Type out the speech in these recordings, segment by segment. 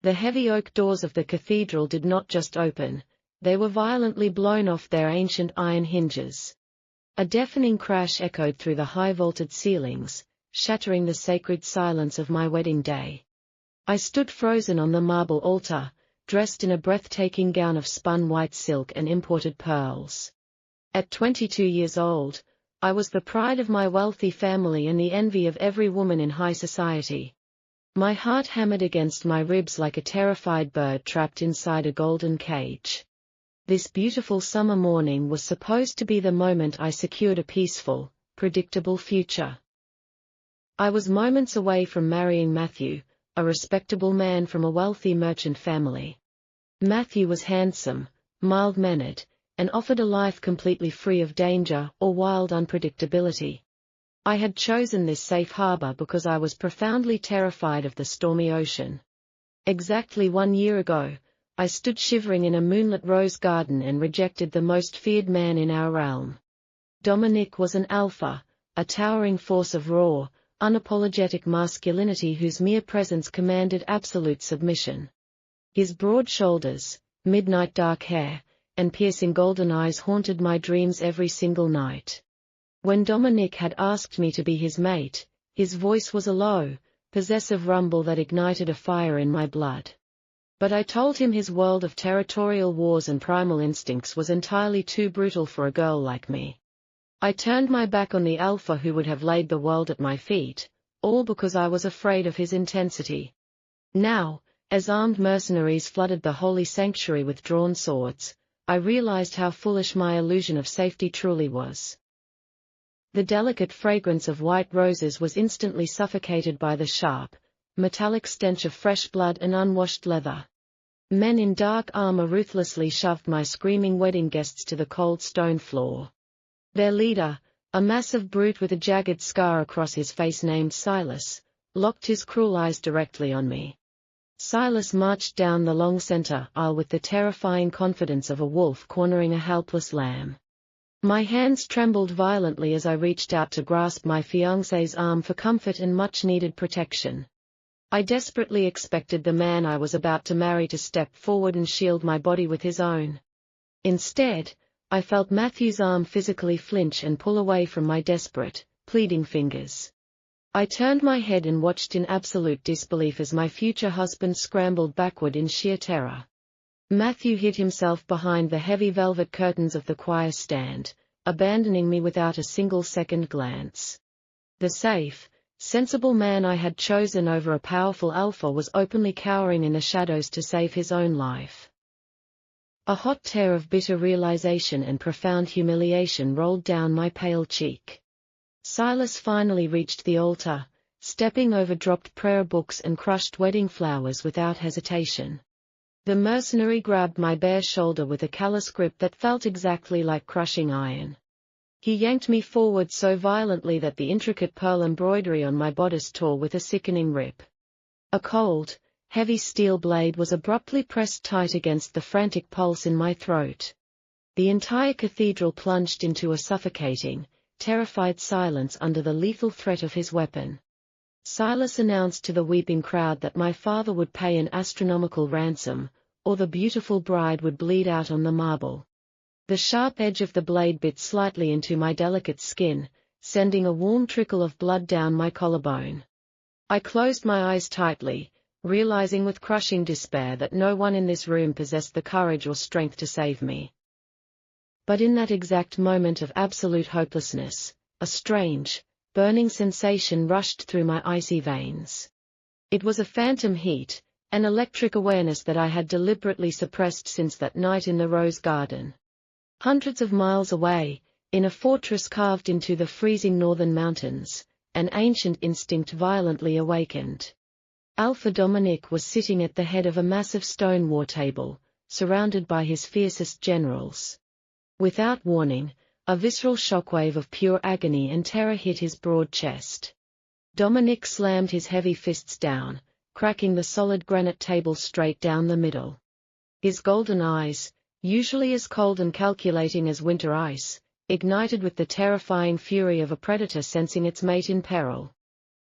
The heavy oak doors of the cathedral did not just open, they were violently blown off their ancient iron hinges. A deafening crash echoed through the high-vaulted ceilings, shattering the sacred silence of my wedding day. I stood frozen on the marble altar, dressed in a breathtaking gown of spun white silk and imported pearls. At 22 years old, I was the pride of my wealthy family and the envy of every woman in high society. My heart hammered against my ribs like a terrified bird trapped inside a golden cage. This beautiful summer morning was supposed to be the moment I secured a peaceful, predictable future. I was moments away from marrying Matthew, a respectable man from a wealthy merchant family. Matthew was handsome, mild-mannered, and offered a life completely free of danger or wild unpredictability. I had chosen this safe harbor because I was profoundly terrified of the stormy ocean. Exactly 1 year ago, I stood shivering in a moonlit rose garden and rejected the most feared man in our realm. Dominic was an alpha, a towering force of raw, unapologetic masculinity whose mere presence commanded absolute submission. His broad shoulders, midnight dark hair, and piercing golden eyes haunted my dreams every single night. When Dominic had asked me to be his mate, his voice was a low, possessive rumble that ignited a fire in my blood. But I told him his world of territorial wars and primal instincts was entirely too brutal for a girl like me. I turned my back on the alpha who would have laid the world at my feet, all because I was afraid of his intensity. Now, as armed mercenaries flooded the holy sanctuary with drawn swords, I realized how foolish my illusion of safety truly was. The delicate fragrance of white roses was instantly suffocated by the sharp, metallic stench of fresh blood and unwashed leather. Men in dark armor ruthlessly shoved my screaming wedding guests to the cold stone floor. Their leader, a massive brute with a jagged scar across his face named Silas, locked his cruel eyes directly on me. Silas marched down the long center aisle with the terrifying confidence of a wolf cornering a helpless lamb. My hands trembled violently as I reached out to grasp my fiancé's arm for comfort and much-needed protection. I desperately expected the man I was about to marry to step forward and shield my body with his own. Instead, I felt Matthew's arm physically flinch and pull away from my desperate, pleading fingers. I turned my head and watched in absolute disbelief as my future husband scrambled backward in sheer terror. Matthew hid himself behind the heavy velvet curtains of the choir stand, abandoning me without a single second glance. The safe, sensible man I had chosen over a powerful alpha was openly cowering in the shadows to save his own life. A hot tear of bitter realization and profound humiliation rolled down my pale cheek. Silas finally reached the altar, stepping over dropped prayer books and crushed wedding flowers without hesitation. The mercenary grabbed my bare shoulder with a callous grip that felt exactly like crushing iron. He yanked me forward so violently that the intricate pearl embroidery on my bodice tore with a sickening rip. A cold, heavy steel blade was abruptly pressed tight against the frantic pulse in my throat. The entire cathedral plunged into a suffocating, terrified silence under the lethal threat of his weapon. Silas announced to the weeping crowd that my father would pay an astronomical ransom, or the beautiful bride would bleed out on the marble. The sharp edge of the blade bit slightly into my delicate skin, sending a warm trickle of blood down my collarbone. I closed my eyes tightly, realizing with crushing despair that no one in this room possessed the courage or strength to save me. But in that exact moment of absolute hopelessness, a strange, burning sensation rushed through my icy veins. It was a phantom heat, an electric awareness that I had deliberately suppressed since that night in the rose garden. Hundreds of miles away, in a fortress carved into the freezing northern mountains, an ancient instinct violently awakened. Alpha Dominic was sitting at the head of a massive stone war table, surrounded by his fiercest generals. Without warning, a visceral shockwave of pure agony and terror hit his broad chest. Dominic slammed his heavy fists down, cracking the solid granite table straight down the middle. His golden eyes, usually as cold and calculating as winter ice, ignited with the terrifying fury of a predator sensing its mate in peril.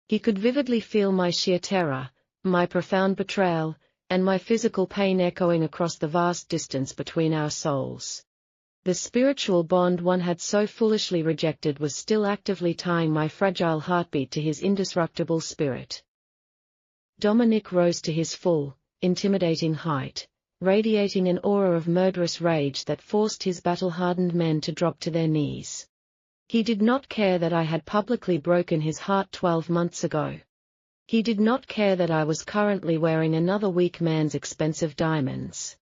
He could vividly feel my sheer terror, my profound betrayal, and my physical pain echoing across the vast distance between our souls. The spiritual bond one had so foolishly rejected was still actively tying my fragile heartbeat to his indestructible spirit. Dominic rose to his full, intimidating height, radiating an aura of murderous rage that forced his battle-hardened men to drop to their knees. He did not care that I had publicly broken his heart 12 months ago. He did not care that I was currently wearing another weak man's expensive diamonds.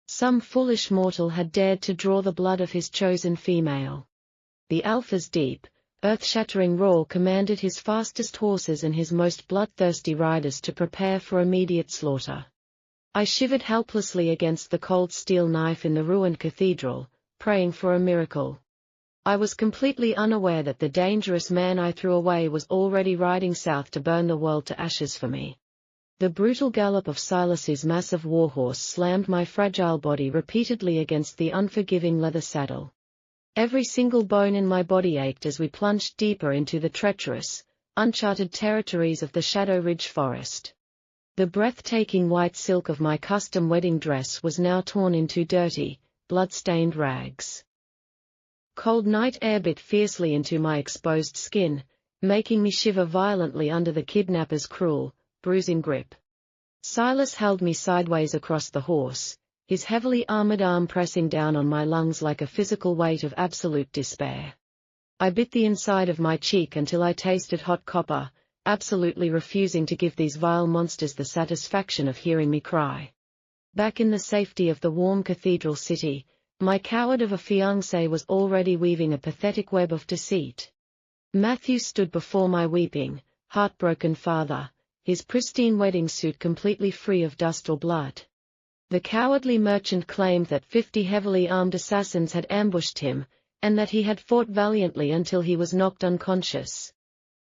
Some foolish mortal had dared to draw the blood of his chosen female. The Alpha's deep, earth-shattering roar commanded his fastest horses and his most bloodthirsty riders to prepare for immediate slaughter. I shivered helplessly against the cold steel knife in the ruined cathedral, praying for a miracle. I was completely unaware that the dangerous man I threw away was already riding south to burn the world to ashes for me. The brutal gallop of Silas's massive warhorse slammed my fragile body repeatedly against the unforgiving leather saddle. Every single bone in my body ached as we plunged deeper into the treacherous, uncharted territories of the Shadow Ridge forest. The breathtaking white silk of my custom wedding dress was now torn into dirty, blood-stained rags. Cold night air bit fiercely into my exposed skin, making me shiver violently under the kidnapper's cruel, bruising grip. Silas held me sideways across the horse, his heavily armored arm pressing down on my lungs like a physical weight of absolute despair. I bit the inside of my cheek until I tasted hot copper, absolutely refusing to give these vile monsters the satisfaction of hearing me cry. Back in the safety of the warm cathedral city, my coward of a fiancé was already weaving a pathetic web of deceit. Matthew stood before my weeping, heartbroken father, his pristine wedding suit completely free of dust or blood. The cowardly merchant claimed that 50 heavily armed assassins had ambushed him, and that he had fought valiantly until he was knocked unconscious.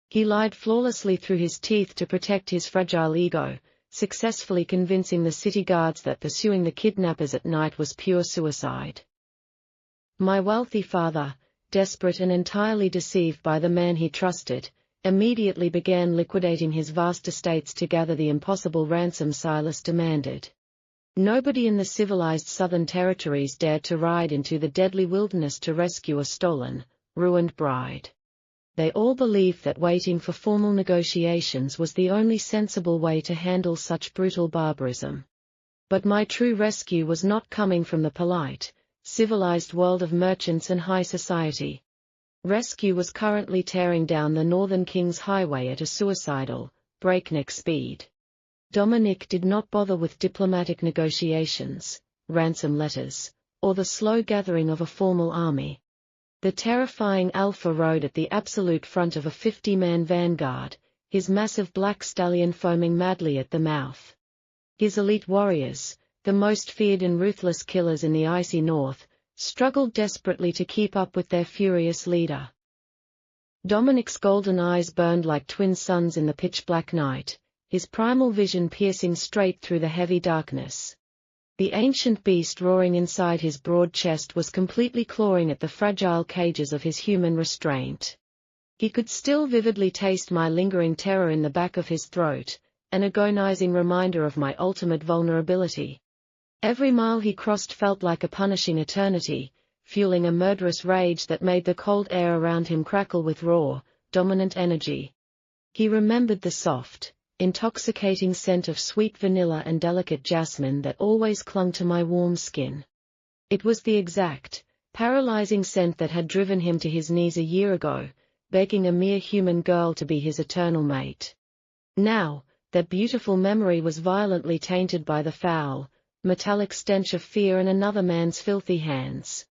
He lied flawlessly through his teeth to protect his fragile ego, successfully convincing the city guards that pursuing the kidnappers at night was pure suicide. My wealthy father, desperate and entirely deceived by the man he trusted, immediately began liquidating his vast estates to gather the impossible ransom Silas demanded. Nobody in the civilized southern territories dared to ride into the deadly wilderness to rescue a stolen, ruined bride. They all believed that waiting for formal negotiations was the only sensible way to handle such brutal barbarism. But my true rescue was not coming from the polite, civilized world of merchants and high society. Rescue was currently tearing down the Northern King's Highway at a suicidal, breakneck speed. Dominic did not bother with diplomatic negotiations, ransom letters, or the slow gathering of a formal army. The terrifying Alpha rode at the absolute front of a 50-man vanguard, his massive black stallion foaming madly at the mouth. His elite warriors, the most feared and ruthless killers in the icy north, struggled desperately to keep up with their furious leader. Dominic's golden eyes burned like twin suns in the pitch-black night, his primal vision piercing straight through the heavy darkness. The ancient beast roaring inside his broad chest was completely clawing at the fragile cages of his human restraint. He could still vividly taste my lingering terror in the back of his throat, an agonizing reminder of my ultimate vulnerability. Every mile he crossed felt like a punishing eternity, fueling a murderous rage that made the cold air around him crackle with raw, dominant energy. He remembered the soft, intoxicating scent of sweet vanilla and delicate jasmine that always clung to my warm skin. It was the exact, paralyzing scent that had driven him to his knees a year ago, begging a mere human girl to be his eternal mate. Now, that beautiful memory was violently tainted by the foul, metallic stench of fear and another man's filthy hands.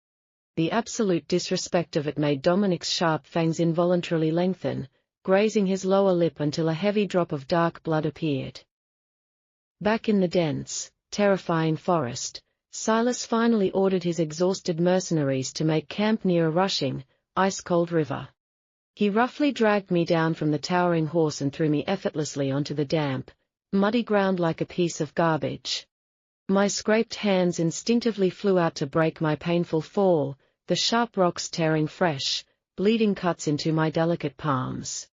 The absolute disrespect of it made Dominic's sharp fangs involuntarily lengthen, grazing his lower lip until a heavy drop of dark blood appeared. Back in the dense, terrifying forest, Silas finally ordered his exhausted mercenaries to make camp near a rushing, ice-cold river. He roughly dragged me down from the towering horse and threw me effortlessly onto the damp, muddy ground like a piece of garbage. My scraped hands instinctively flew out to break my painful fall, the sharp rocks tearing fresh, bleeding cuts into my delicate palms.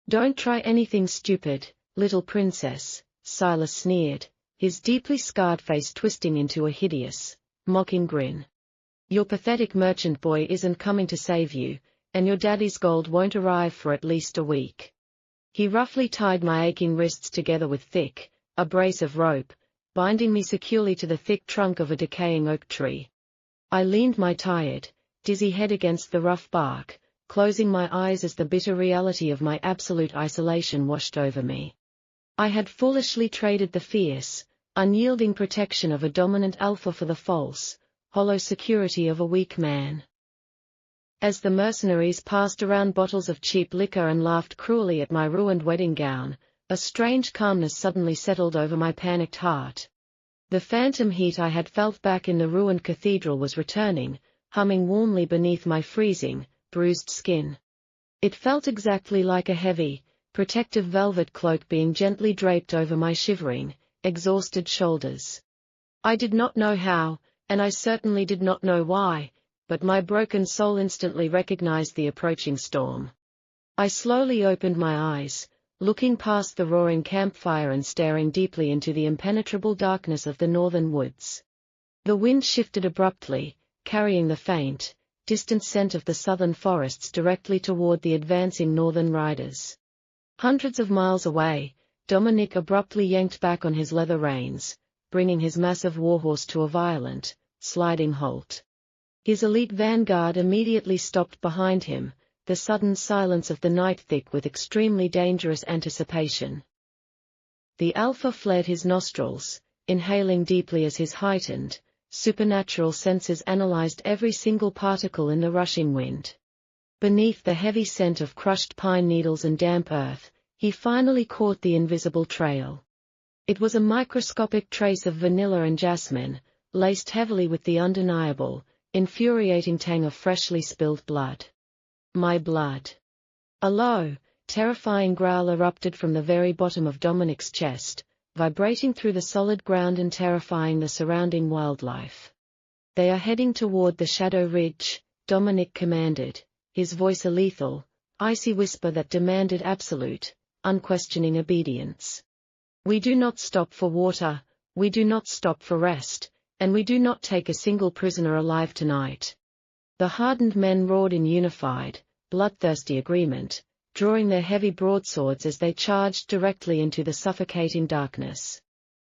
"Don't try anything stupid, little princess," Silas sneered, his deeply scarred face twisting into a hideous, mocking grin. Your pathetic merchant boy isn't coming to save you, and your daddy's gold won't arrive for at least a week. He roughly tied my aching wrists together with thick, abrasive rope, binding me securely to the thick trunk of a decaying oak tree. I leaned my tired, dizzy head against the rough bark, closing my eyes as the bitter reality of my absolute isolation washed over me. I had foolishly traded the fierce, unyielding protection of a dominant alpha for the false, hollow security of a weak man. As the mercenaries passed around bottles of cheap liquor and laughed cruelly at my ruined wedding gown, a strange calmness suddenly settled over my panicked heart. The phantom heat I had felt back in the ruined cathedral was returning, humming warmly beneath my freezing, bruised skin. It felt exactly like a heavy, protective velvet cloak being gently draped over my shivering, exhausted shoulders. I did not know how, and I certainly did not know why, but my broken soul instantly recognized the approaching storm. I slowly opened my eyes, looking past the roaring campfire and staring deeply into the impenetrable darkness of the northern woods. The wind shifted abruptly, carrying the faint, distant scent of the southern forests directly toward the advancing northern riders. Hundreds of miles away, Dominic abruptly yanked back on his leather reins, bringing his massive warhorse to a violent, sliding halt. His elite vanguard immediately stopped behind him, the sudden silence of the night thick with extremely dangerous anticipation. The alpha fled his nostrils, inhaling deeply as his heightened, supernatural senses analyzed every single particle in the rushing wind. Beneath the heavy scent of crushed pine needles and damp earth, he finally caught the invisible trail. It was a microscopic trace of vanilla and jasmine, laced heavily with the undeniable, infuriating tang of freshly spilled blood. My blood. A low, terrifying growl erupted from the very bottom of Dominic's chest, vibrating through the solid ground and terrifying the surrounding wildlife. They are heading toward the Shadow Ridge, Dominic commanded, his voice a lethal, icy whisper that demanded absolute, unquestioning obedience. We do not stop for water, we do not stop for rest, and we do not take a single prisoner alive tonight. The hardened men roared in unified, bloodthirsty agreement, drawing their heavy broadswords as they charged directly into the suffocating darkness.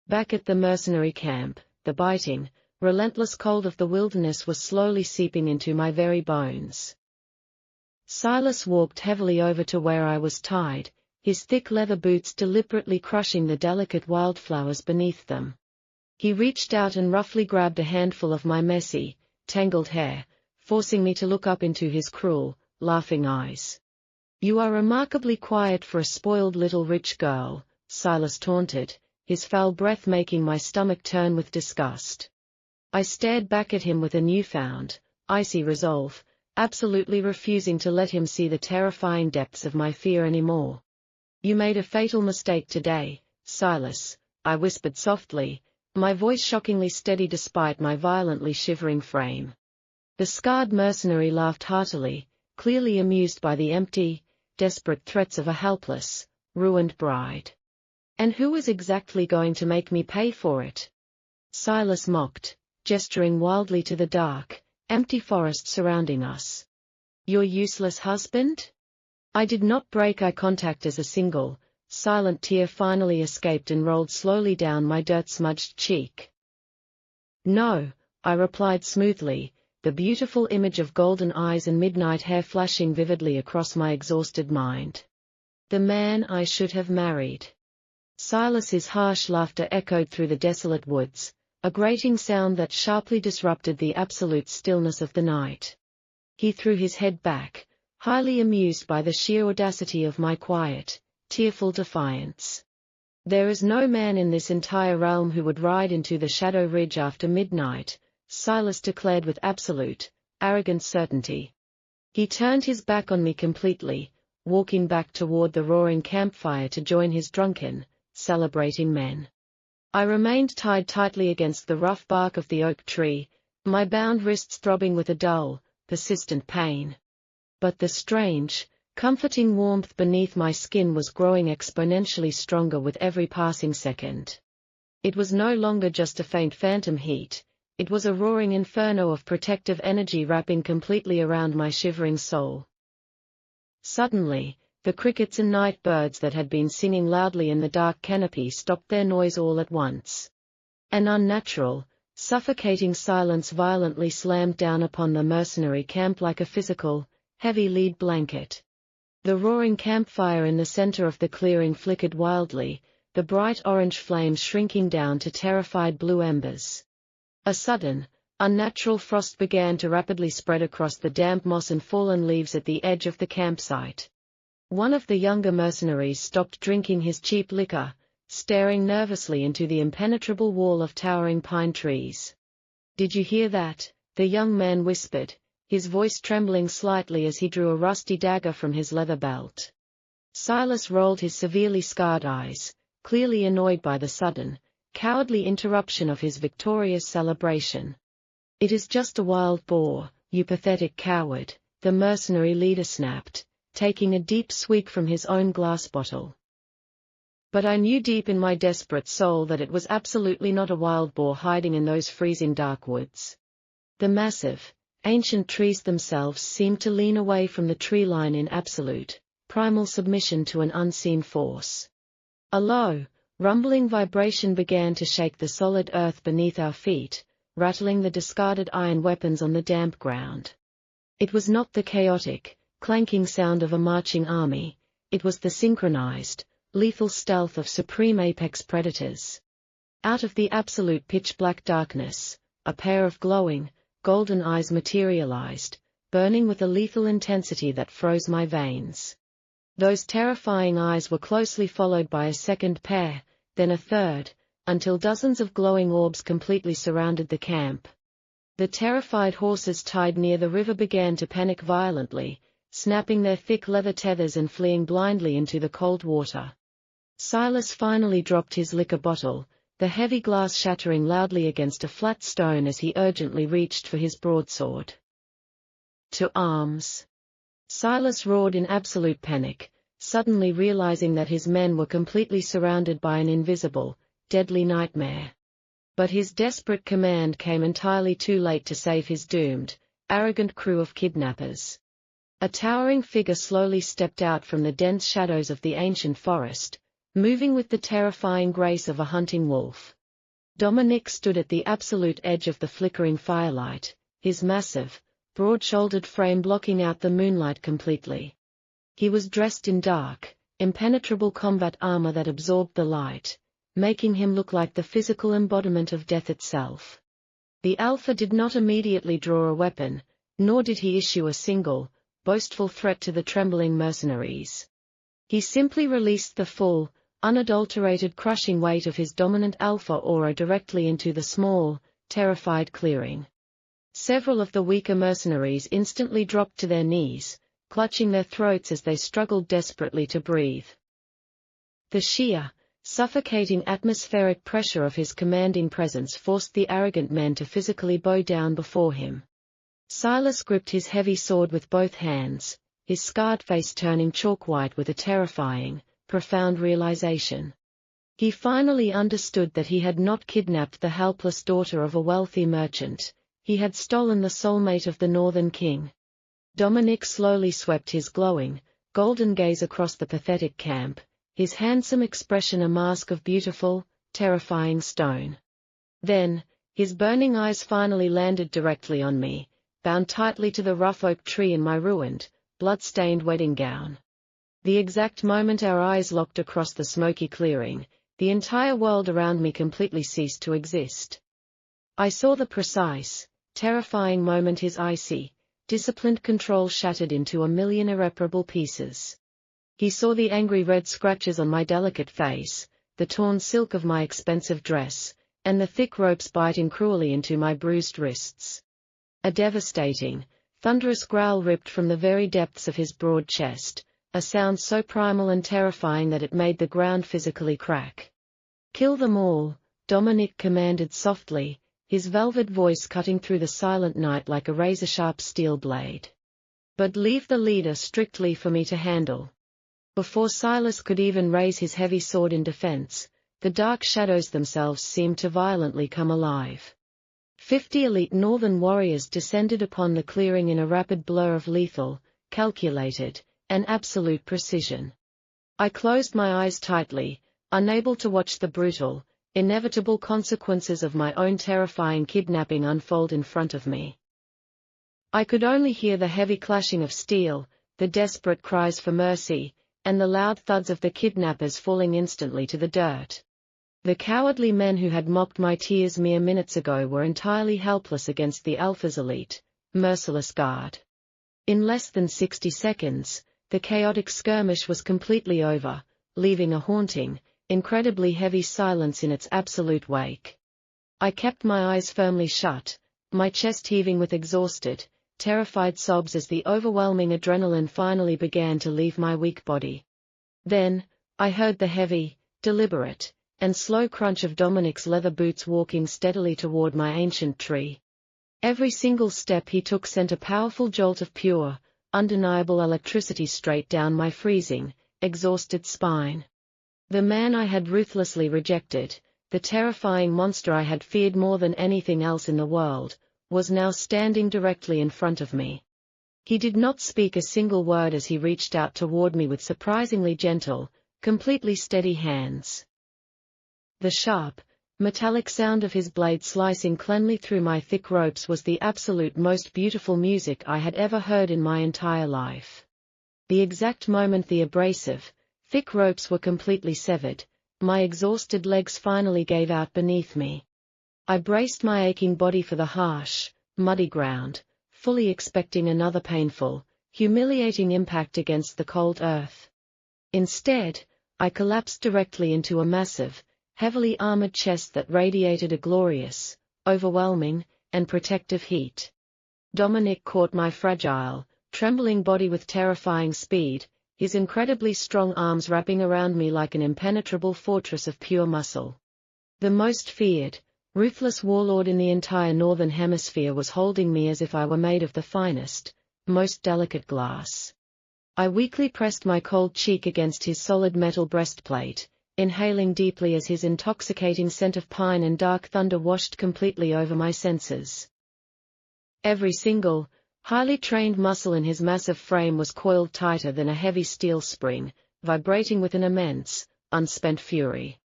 Back at the mercenary camp, the biting, relentless cold of the wilderness was slowly seeping into my very bones. Silas walked heavily over to where I was tied, his thick leather boots deliberately crushing the delicate wildflowers beneath them. He reached out and roughly grabbed a handful of my messy, tangled hair, forcing me to look up into his cruel, laughing eyes. "You are remarkably quiet for a spoiled little rich girl," Silas taunted, his foul breath making my stomach turn with disgust. I stared back at him with a newfound, icy resolve, absolutely refusing to let him see the terrifying depths of my fear anymore. "You made a fatal mistake today, Silas," I whispered softly, my voice shockingly steady despite my violently shivering frame. The scarred mercenary laughed heartily, clearly amused by the empty, desperate threats of a helpless, ruined bride. "And who is exactly going to make me pay for it?" Silas mocked, gesturing wildly to the dark, empty forest surrounding us. "Your useless husband?" I did not break eye contact as a single, silent tear finally escaped and rolled slowly down my dirt-smudged cheek. "No," I replied smoothly, the beautiful image of golden eyes and midnight hair flashing vividly across my exhausted mind. "The man I should have married." Silas's harsh laughter echoed through the desolate woods, a grating sound that sharply disrupted the absolute stillness of the night. He threw his head back, highly amused by the sheer audacity of my quiet, tearful defiance. "There is no man in this entire realm who would ride into the Shadow Ridge after midnight," Silas declared with absolute, arrogant certainty. He turned his back on me completely, walking back toward the roaring campfire to join his drunken, celebrating men. I remained tied tightly against the rough bark of the oak tree, my bound wrists throbbing with a dull, persistent pain. But the strange, comforting warmth beneath my skin was growing exponentially stronger with every passing second. It was no longer just a faint phantom heat, it was a roaring inferno of protective energy wrapping completely around my shivering soul. Suddenly, the crickets and night birds that had been singing loudly in the dark canopy stopped their noise all at once. An unnatural, suffocating silence violently slammed down upon the mercenary camp like a physical, heavy lead blanket. The roaring campfire in the center of the clearing flickered wildly, the bright orange flames shrinking down to terrified blue embers. A sudden, unnatural frost began to rapidly spread across the damp moss and fallen leaves at the edge of the campsite. One of the younger mercenaries stopped drinking his cheap liquor, staring nervously into the impenetrable wall of towering pine trees. "Did you hear that?" the young man whispered, his voice trembling slightly as he drew a rusty dagger from his leather belt. Silas rolled his severely scarred eyes, clearly annoyed by the sudden, cowardly interruption of his victorious celebration. "It is just a wild boar, you pathetic coward," the mercenary leader snapped, taking a deep swig from his own glass bottle. But I knew deep in my desperate soul that it was absolutely not a wild boar hiding in those freezing dark woods. The massive, ancient trees themselves seemed to lean away from the tree line in absolute, primal submission to an unseen force. A low, rumbling vibration began to shake the solid earth beneath our feet, rattling the discarded iron weapons on the damp ground. It was not the chaotic, clanking sound of a marching army, it was the synchronized, lethal stealth of supreme apex predators. Out of the absolute pitch-black darkness, a pair of glowing, golden eyes materialized, burning with a lethal intensity that froze my veins. Those terrifying eyes were closely followed by a second pair, then a third, until dozens of glowing orbs completely surrounded the camp. The terrified horses tied near the river began to panic violently, snapping their thick leather tethers and fleeing blindly into the cold water. Silas finally dropped his liquor bottle, the heavy glass shattering loudly against a flat stone as he urgently reached for his broadsword. "To arms!" Silas roared in absolute panic, suddenly realizing that his men were completely surrounded by an invisible, deadly nightmare. But his desperate command came entirely too late to save his doomed, arrogant crew of kidnappers. A towering figure slowly stepped out from the dense shadows of the ancient forest, moving with the terrifying grace of a hunting wolf. Dominic stood at the absolute edge of the flickering firelight, his massive, broad-shouldered frame blocking out the moonlight completely. He was dressed in dark, impenetrable combat armor that absorbed the light, making him look like the physical embodiment of death itself. The Alpha did not immediately draw a weapon, nor did he issue a single, boastful threat to the trembling mercenaries. He simply released the full, unadulterated crushing weight of his dominant Alpha aura directly into the small, terrified clearing. Several of the weaker mercenaries instantly dropped to their knees, clutching their throats as they struggled desperately to breathe. The sheer, suffocating atmospheric pressure of his commanding presence forced the arrogant men to physically bow down before him. Silas gripped his heavy sword with both hands, his scarred face turning chalk-white with a terrifying, profound realization. He finally understood that he had not kidnapped the helpless daughter of a wealthy merchant, he had stolen the soulmate of the Northern King. Dominic slowly swept his glowing, golden gaze across the pathetic camp, his handsome expression a mask of beautiful, terrifying stone. Then, his burning eyes finally landed directly on me, bound tightly to the rough oak tree in my ruined, blood-stained wedding gown. The exact moment our eyes locked across the smoky clearing, the entire world around me completely ceased to exist. I saw the precise, terrifying moment his icy, disciplined control shattered into a million irreparable pieces. He saw the angry red scratches on my delicate face, the torn silk of my expensive dress, and the thick ropes biting cruelly into my bruised wrists. A devastating, thunderous growl ripped from the very depths of his broad chest, a sound so primal and terrifying that it made the ground physically crack. "Kill them all," Dominic commanded softly, his velvet voice cutting through the silent night like a razor-sharp steel blade. "But leave the leader strictly for me to handle." Before Silas could even raise his heavy sword in defense, the dark shadows themselves seemed to violently come alive. 50 elite northern warriors descended upon the clearing in a rapid blur of lethal, calculated, and absolute precision. I closed my eyes tightly, unable to watch the brutal, inevitable consequences of my own terrifying kidnapping unfold in front of me. I could only hear the heavy clashing of steel, the desperate cries for mercy, and the loud thuds of the kidnappers falling instantly to the dirt. The cowardly men who had mocked my tears mere minutes ago were entirely helpless against the Alpha's elite, merciless guard. In less than 60 seconds, the chaotic skirmish was completely over, leaving a haunting, incredibly heavy silence in its absolute wake. I kept my eyes firmly shut, my chest heaving with exhausted, terrified sobs as the overwhelming adrenaline finally began to leave my weak body. Then, I heard the heavy, deliberate, and slow crunch of Dominic's leather boots walking steadily toward my ancient tree. Every single step he took sent a powerful jolt of pure, undeniable electricity straight down my freezing, exhausted spine. The man I had ruthlessly rejected, the terrifying monster I had feared more than anything else in the world, was now standing directly in front of me. He did not speak a single word as he reached out toward me with surprisingly gentle, completely steady hands. The sharp, metallic sound of his blade slicing cleanly through my thick ropes was the absolute most beautiful music I had ever heard in my entire life. The exact moment the abrasive, thick ropes were completely severed, my exhausted legs finally gave out beneath me. I braced my aching body for the harsh, muddy ground, fully expecting another painful, humiliating impact against the cold earth. Instead, I collapsed directly into a massive, heavily armored chest that radiated a glorious, overwhelming, and protective heat. Dominic caught my fragile, trembling body with terrifying speed, his incredibly strong arms wrapping around me like an impenetrable fortress of pure muscle. The most feared, ruthless warlord in the entire Northern Hemisphere was holding me as if I were made of the finest, most delicate glass. I weakly pressed my cold cheek against his solid metal breastplate, inhaling deeply as his intoxicating scent of pine and dark thunder washed completely over my senses. Every single, highly trained muscle in his massive frame was coiled tighter than a heavy steel spring, vibrating with an immense, unspent fury.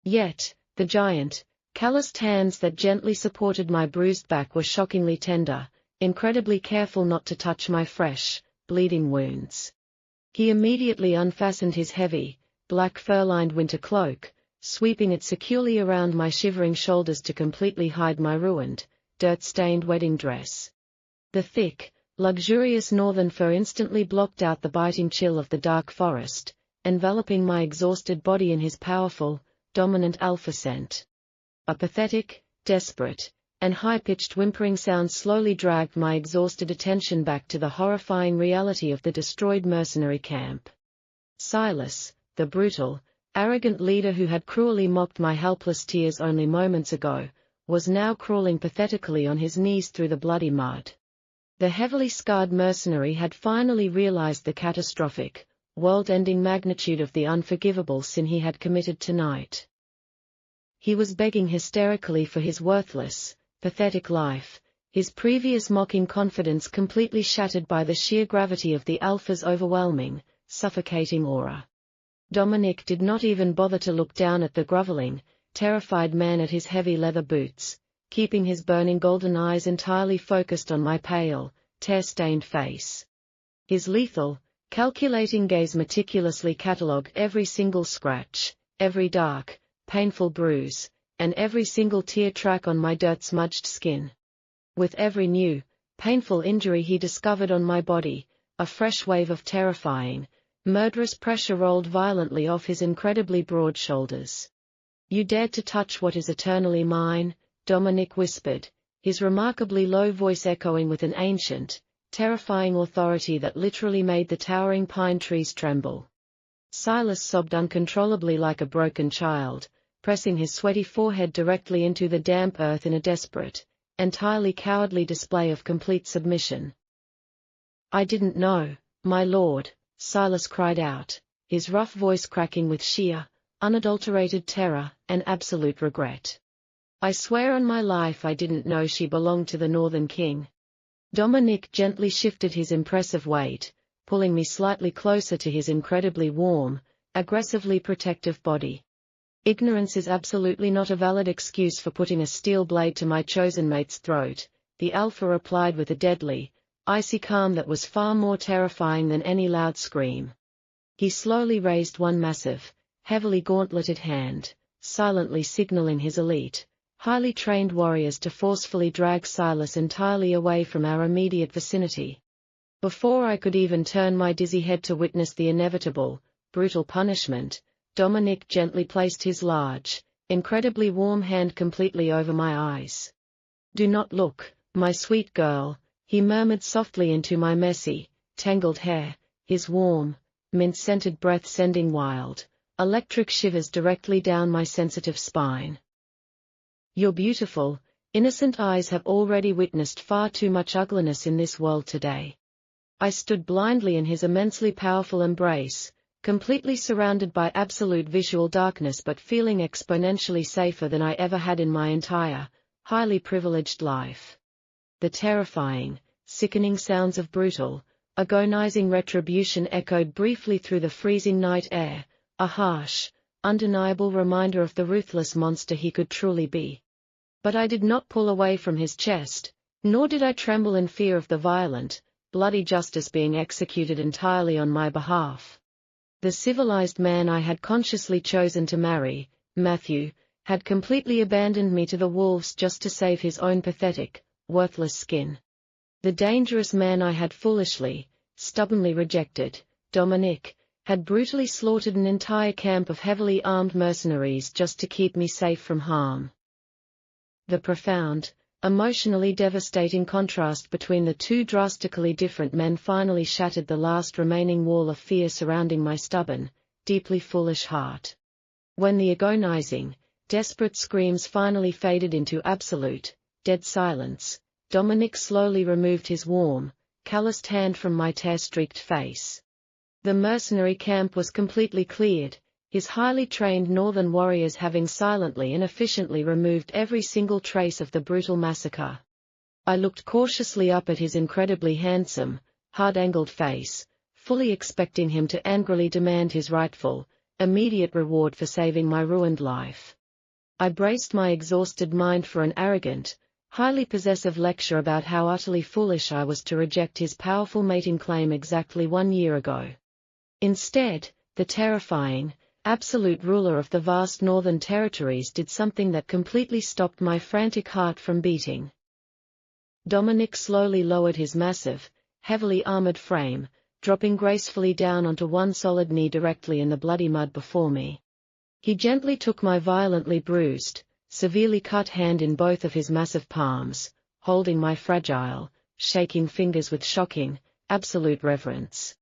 Yet, the giant, calloused hands that gently supported my bruised back were shockingly tender, incredibly careful not to touch my fresh, bleeding wounds. He immediately unfastened his heavy, black fur-lined winter cloak, sweeping it securely around my shivering shoulders to completely hide my ruined, dirt-stained wedding dress. The thick, luxurious northern fur instantly blocked out the biting chill of the dark forest, enveloping my exhausted body in his powerful, dominant alpha scent. A pathetic, desperate, and high-pitched whimpering sound slowly dragged my exhausted attention back to the horrifying reality of the destroyed mercenary camp. Silas, the brutal, arrogant leader who had cruelly mocked my helpless tears only moments ago, was now crawling pathetically on his knees through the bloody mud. The heavily scarred mercenary had finally realized the catastrophic, world-ending magnitude of the unforgivable sin he had committed tonight. He was begging hysterically for his worthless, pathetic life, his previous mocking confidence completely shattered by the sheer gravity of the Alpha's overwhelming, suffocating aura. Dominic did not even bother to look down at the groveling, terrified man at his heavy leather boots, keeping his burning golden eyes entirely focused on my pale, tear-stained face. His lethal, calculating gaze meticulously catalogued every single scratch, every dark, painful bruise, and every single tear track on my dirt-smudged skin. With every new, painful injury he discovered on my body, a fresh wave of terrifying, murderous pressure rolled violently off his incredibly broad shoulders. "You dared to touch what is eternally mine," Dominic whispered, his remarkably low voice echoing with an ancient, terrifying authority that literally made the towering pine trees tremble. Silas sobbed uncontrollably like a broken child, pressing his sweaty forehead directly into the damp earth in a desperate, entirely cowardly display of complete submission. "I didn't know, my lord," Silas cried out, his rough voice cracking with sheer, unadulterated terror, and absolute regret. I swear on my life I didn't know she belonged to the Northern King. Dominic gently shifted his impressive weight, pulling me slightly closer to his incredibly warm, aggressively protective body. Ignorance is absolutely not a valid excuse for putting a steel blade to my chosen mate's throat, the Alpha replied with a deadly, icy calm that was far more terrifying than any loud scream. He slowly raised one massive, heavily gauntleted hand, silently signaling his elite, highly trained warriors to forcefully drag Silas entirely away from our immediate vicinity. Before I could even turn my dizzy head to witness the inevitable, brutal punishment, Dominic gently placed his large, incredibly warm hand completely over my eyes. "Do not look, my sweet girl," he murmured softly into my messy, tangled hair, his warm, mint-scented breath sending wild, electric shivers directly down my sensitive spine. "Your beautiful, innocent eyes have already witnessed far too much ugliness in this world today." I stood blindly in his immensely powerful embrace, completely surrounded by absolute visual darkness but feeling exponentially safer than I ever had in my entire, highly privileged life. The terrifying, sickening sounds of brutal, agonizing retribution echoed briefly through the freezing night air, a harsh, undeniable reminder of the ruthless monster he could truly be. But I did not pull away from his chest, nor did I tremble in fear of the violent, bloody justice being executed entirely on my behalf. The civilized man I had consciously chosen to marry, Matthew, had completely abandoned me to the wolves just to save his own pathetic, worthless skin. The dangerous man I had foolishly, stubbornly rejected, Dominic, had brutally slaughtered an entire camp of heavily armed mercenaries just to keep me safe from harm. The profound, emotionally devastating contrast between the two drastically different men finally shattered the last remaining wall of fear surrounding my stubborn, deeply foolish heart. When the agonizing, desperate screams finally faded into absolute, dead silence, Dominic slowly removed his warm, calloused hand from my tear-streaked face. The mercenary camp was completely cleared, his highly trained northern warriors having silently and efficiently removed every single trace of the brutal massacre. I looked cautiously up at his incredibly handsome, hard-angled face, fully expecting him to angrily demand his rightful, immediate reward for saving my ruined life. I braced my exhausted mind for an arrogant, highly possessive lecture about how utterly foolish I was to reject his powerful mating claim exactly 1 year ago. Instead, the terrifying, absolute ruler of the vast northern territories did something that completely stopped my frantic heart from beating. Dominic slowly lowered his massive, heavily armored frame, dropping gracefully down onto one solid knee directly in the bloody mud before me. He gently took my violently bruised, severely cut hand in both of his massive palms, holding my fragile, shaking fingers with shocking, absolute reverence.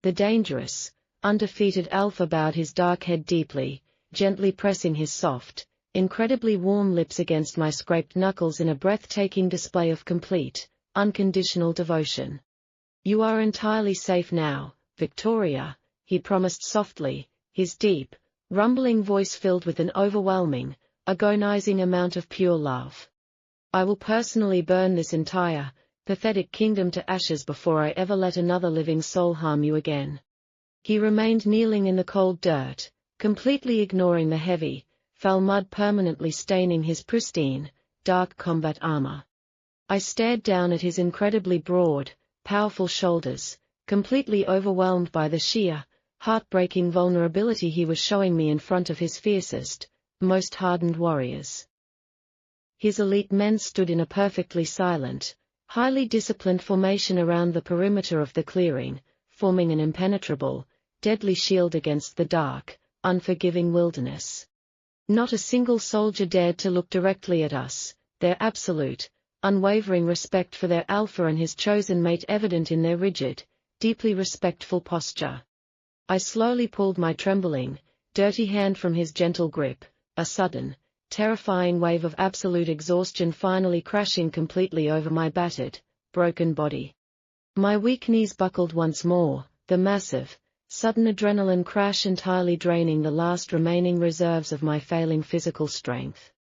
The dangerous, undefeated Alpha bowed his dark head deeply, gently pressing his soft, incredibly warm lips against my scraped knuckles in a breathtaking display of complete, unconditional devotion. "You are entirely safe now, Victoria," he promised softly, his deep, rumbling voice filled with an overwhelming, agonizing amount of pure love. "I will personally burn this entire, pathetic kingdom to ashes before I ever let another living soul harm you again." He remained kneeling in the cold dirt, completely ignoring the heavy, foul mud permanently staining his pristine, dark combat armor. I stared down at his incredibly broad, powerful shoulders, completely overwhelmed by the sheer, heartbreaking vulnerability he was showing me in front of his fiercest, most hardened warriors. His elite men stood in a perfectly silent, highly disciplined formation around the perimeter of the clearing, forming an impenetrable, deadly shield against the dark, unforgiving wilderness. Not a single soldier dared to look directly at us, their absolute, unwavering respect for their Alpha and his chosen mate evident in their rigid, deeply respectful posture. I slowly pulled my trembling, dirty hand from his gentle grip, a sudden, terrifying wave of absolute exhaustion finally crashing completely over my battered, broken body. My weak knees buckled once more, the massive, sudden adrenaline crash entirely draining the last remaining reserves of my failing physical strength.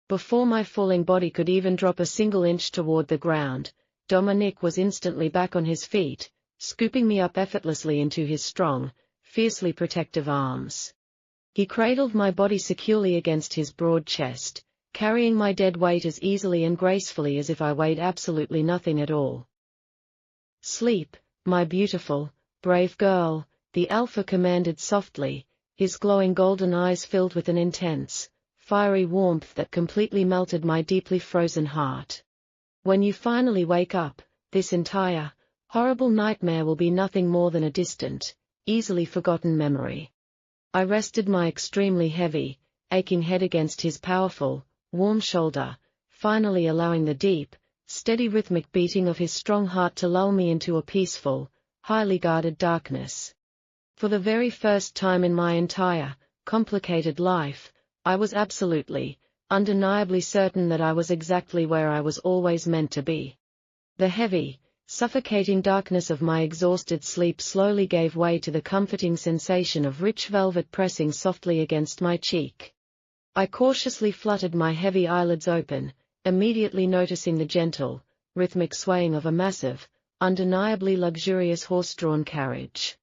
Before my falling body could even drop a single inch toward the ground, Dominic was instantly back on his feet, scooping me up effortlessly into his strong, fiercely protective arms. He cradled my body securely against his broad chest, carrying my dead weight as easily and gracefully as if I weighed absolutely nothing at all. "Sleep, my beautiful, brave girl," the Alpha commanded softly, his glowing golden eyes filled with an intense, fiery warmth that completely melted my deeply frozen heart. "When you finally wake up, this entire, horrible nightmare will be nothing more than a distant, easily forgotten memory." I rested my extremely heavy, aching head against his powerful, warm shoulder, finally allowing the deep, steady rhythmic beating of his strong heart to lull me into a peaceful, highly guarded darkness. For the very first time in my entire, complicated life, I was absolutely, undeniably certain that I was exactly where I was always meant to be. The heavy, suffocating darkness of my exhausted sleep slowly gave way to the comforting sensation of rich velvet pressing softly against my cheek. I cautiously fluttered my heavy eyelids open, immediately noticing the gentle, rhythmic swaying of a massive, undeniably luxurious horse-drawn carriage.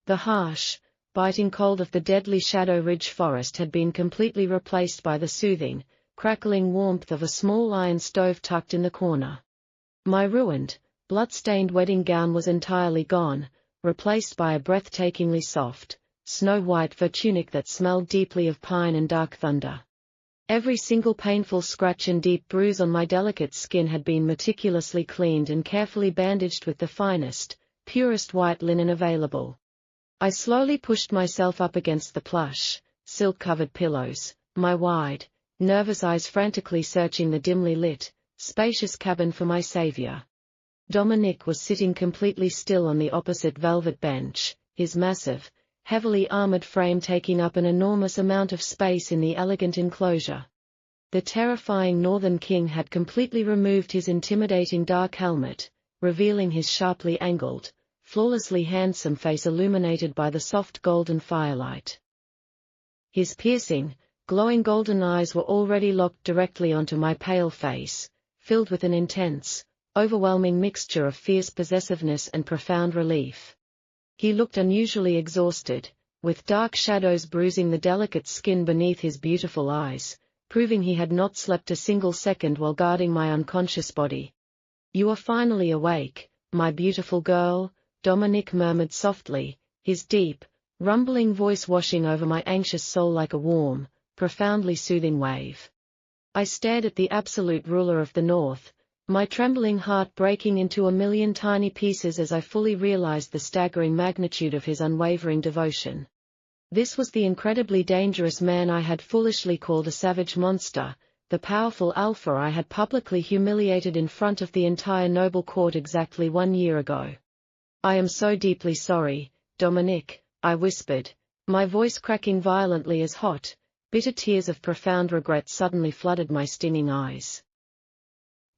The harsh, biting cold of the deadly Shadow Ridge forest had been completely replaced by the soothing, crackling warmth of a small iron stove tucked in the corner. My ruined, blood-stained wedding gown was entirely gone, replaced by a breathtakingly soft, snow-white fur tunic that smelled deeply of pine and dark thunder. Every single painful scratch and deep bruise on my delicate skin had been meticulously cleaned and carefully bandaged with the finest, purest white linen available. I slowly pushed myself up against the plush, silk-covered pillows, my wide, nervous eyes frantically searching the dimly lit, spacious cabin for my savior. Dominic was sitting completely still on the opposite velvet bench, his massive, heavily armored frame taking up an enormous amount of space in the elegant enclosure. The terrifying Northern King had completely removed his intimidating dark helmet, revealing his sharply angled, flawlessly handsome face illuminated by the soft golden firelight. His piercing, glowing golden eyes were already locked directly onto my pale face, filled with an intense, overwhelming mixture of fierce possessiveness and profound relief. He looked unusually exhausted, with dark shadows bruising the delicate skin beneath his beautiful eyes, proving he had not slept a single second while guarding my unconscious body. "You are finally awake, my beautiful girl," Dominic murmured softly, his deep, rumbling voice washing over my anxious soul like a warm, profoundly soothing wave. I stared at the absolute ruler of the North, my trembling heart breaking into a million tiny pieces as I fully realized the staggering magnitude of his unwavering devotion. This was the incredibly dangerous man I had foolishly called a savage monster, the powerful Alpha I had publicly humiliated in front of the entire noble court exactly 1 year ago. "I am so deeply sorry, Dominic," I whispered, my voice cracking violently as hot, bitter tears of profound regret suddenly flooded my stinging eyes.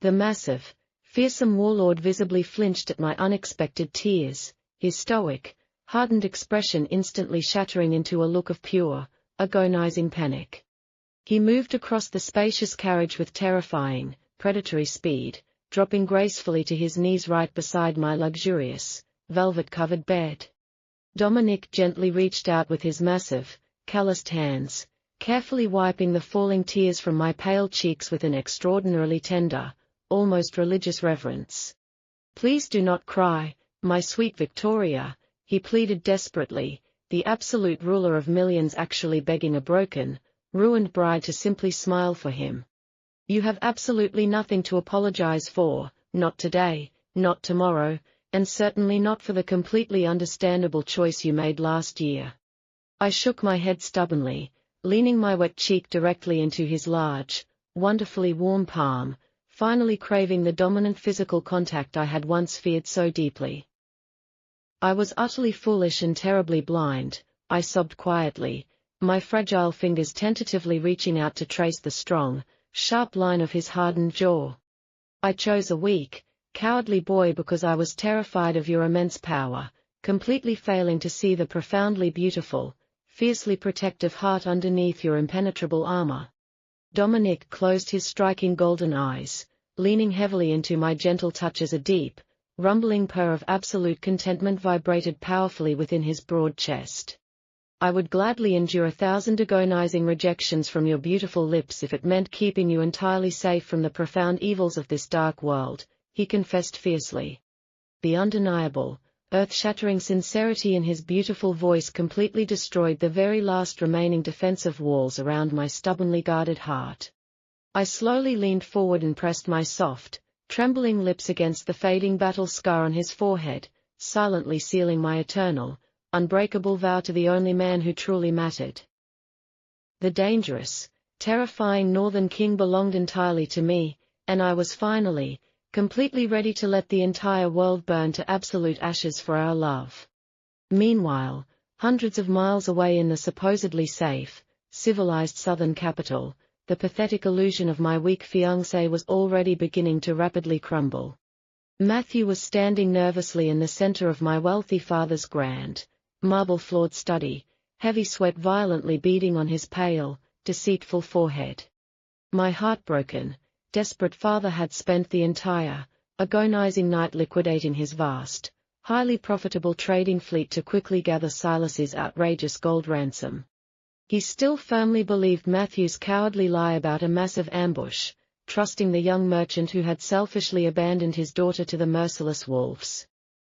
The massive, fearsome warlord visibly flinched at my unexpected tears, his stoic, hardened expression instantly shattering into a look of pure, agonizing panic. He moved across the spacious carriage with terrifying, predatory speed, dropping gracefully to his knees right beside my luxurious, velvet-covered bed. Dominic gently reached out with his massive, calloused hands, carefully wiping the falling tears from my pale cheeks with an extraordinarily tender, almost religious reverence. "Please do not cry, my sweet Victoria," he pleaded desperately, the absolute ruler of millions actually begging a broken, ruined bride to simply smile for him. "You have absolutely nothing to apologize for, not today, not tomorrow, and certainly not for the completely understandable choice you made last year." I shook my head stubbornly, leaning my wet cheek directly into his large, wonderfully warm palm, finally craving the dominant physical contact I had once feared so deeply. "I was utterly foolish and terribly blind," I sobbed quietly, my fragile fingers tentatively reaching out to trace the strong, sharp line of his hardened jaw. "I chose a weak, cowardly boy because I was terrified of your immense power," completely failing to see the profoundly beautiful, fiercely protective heart underneath your impenetrable armor. Dominic closed his striking golden eyes, leaning heavily into my gentle touch as a deep, rumbling purr of absolute contentment vibrated powerfully within his broad chest. I would gladly endure 1,000 agonizing rejections from your beautiful lips if it meant keeping you entirely safe from the profound evils of this dark world, he confessed fiercely. The undeniable, earth-shattering sincerity in his beautiful voice completely destroyed the very last remaining defensive walls around my stubbornly guarded heart. I slowly leaned forward and pressed my soft, trembling lips against the fading battle scar on his forehead, silently sealing my eternal, unbreakable vow to the only man who truly mattered. The dangerous, terrifying Northern King belonged entirely to me, and I was finally, completely ready to let the entire world burn to absolute ashes for our love. Meanwhile, hundreds of miles away in the supposedly safe, civilized southern capital, the pathetic illusion of my weak fiancé was already beginning to rapidly crumble. Matthew was standing nervously in the center of my wealthy father's grand, marble-floored study, heavy sweat violently beading on his pale, deceitful forehead. My heartbroken, desperate father had spent the entire, agonizing night liquidating his vast, highly profitable trading fleet to quickly gather Silas's outrageous gold ransom. He still firmly believed Matthew's cowardly lie about a massive ambush, trusting the young merchant who had selfishly abandoned his daughter to the merciless wolves.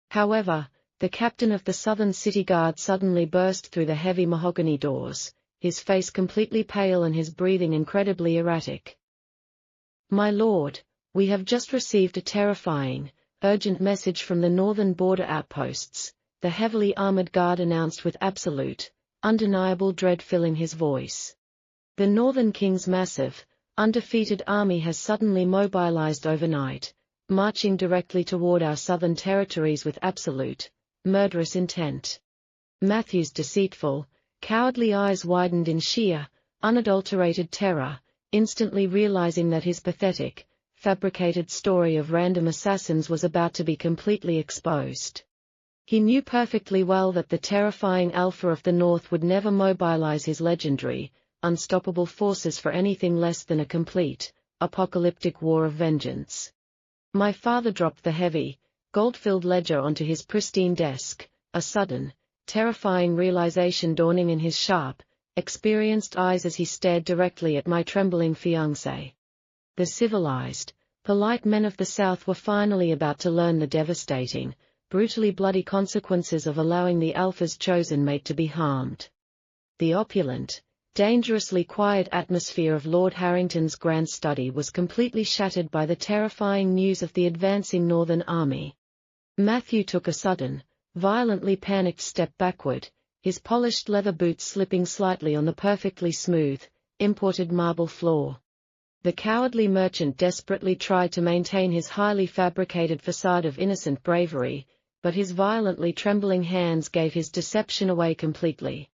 However, the captain of the Southern City Guard suddenly burst through the heavy mahogany doors, his face completely pale and his breathing incredibly erratic. "My lord, we have just received a terrifying, urgent message from the northern border outposts," the heavily armored guard announced with absolute, undeniable dread filling his voice. "The Northern King's massive, undefeated army has suddenly mobilized overnight, marching directly toward our southern territories with absolute, murderous intent." Matthew's deceitful, cowardly eyes widened in sheer, unadulterated terror, instantly realizing that his pathetic, fabricated story of random assassins was about to be completely exposed. He knew perfectly well that the terrifying Alpha of the North would never mobilize his legendary, unstoppable forces for anything less than a complete, apocalyptic war of vengeance. My father dropped the heavy, gold-filled ledger onto his pristine desk, a sudden, terrifying realization dawning in his sharp, experienced eyes as he stared directly at my trembling fiancé. The civilized, polite men of the South were finally about to learn the devastating, brutally bloody consequences of allowing the Alpha's chosen mate to be harmed. The opulent, dangerously quiet atmosphere of Lord Harrington's grand study was completely shattered by the terrifying news of the advancing Northern Army. Matthew took a sudden, violently panicked step backward, his polished leather boots slipping slightly on the perfectly smooth, imported marble floor. The cowardly merchant desperately tried to maintain his highly fabricated facade of innocent bravery, but his violently trembling hands gave his deception away completely.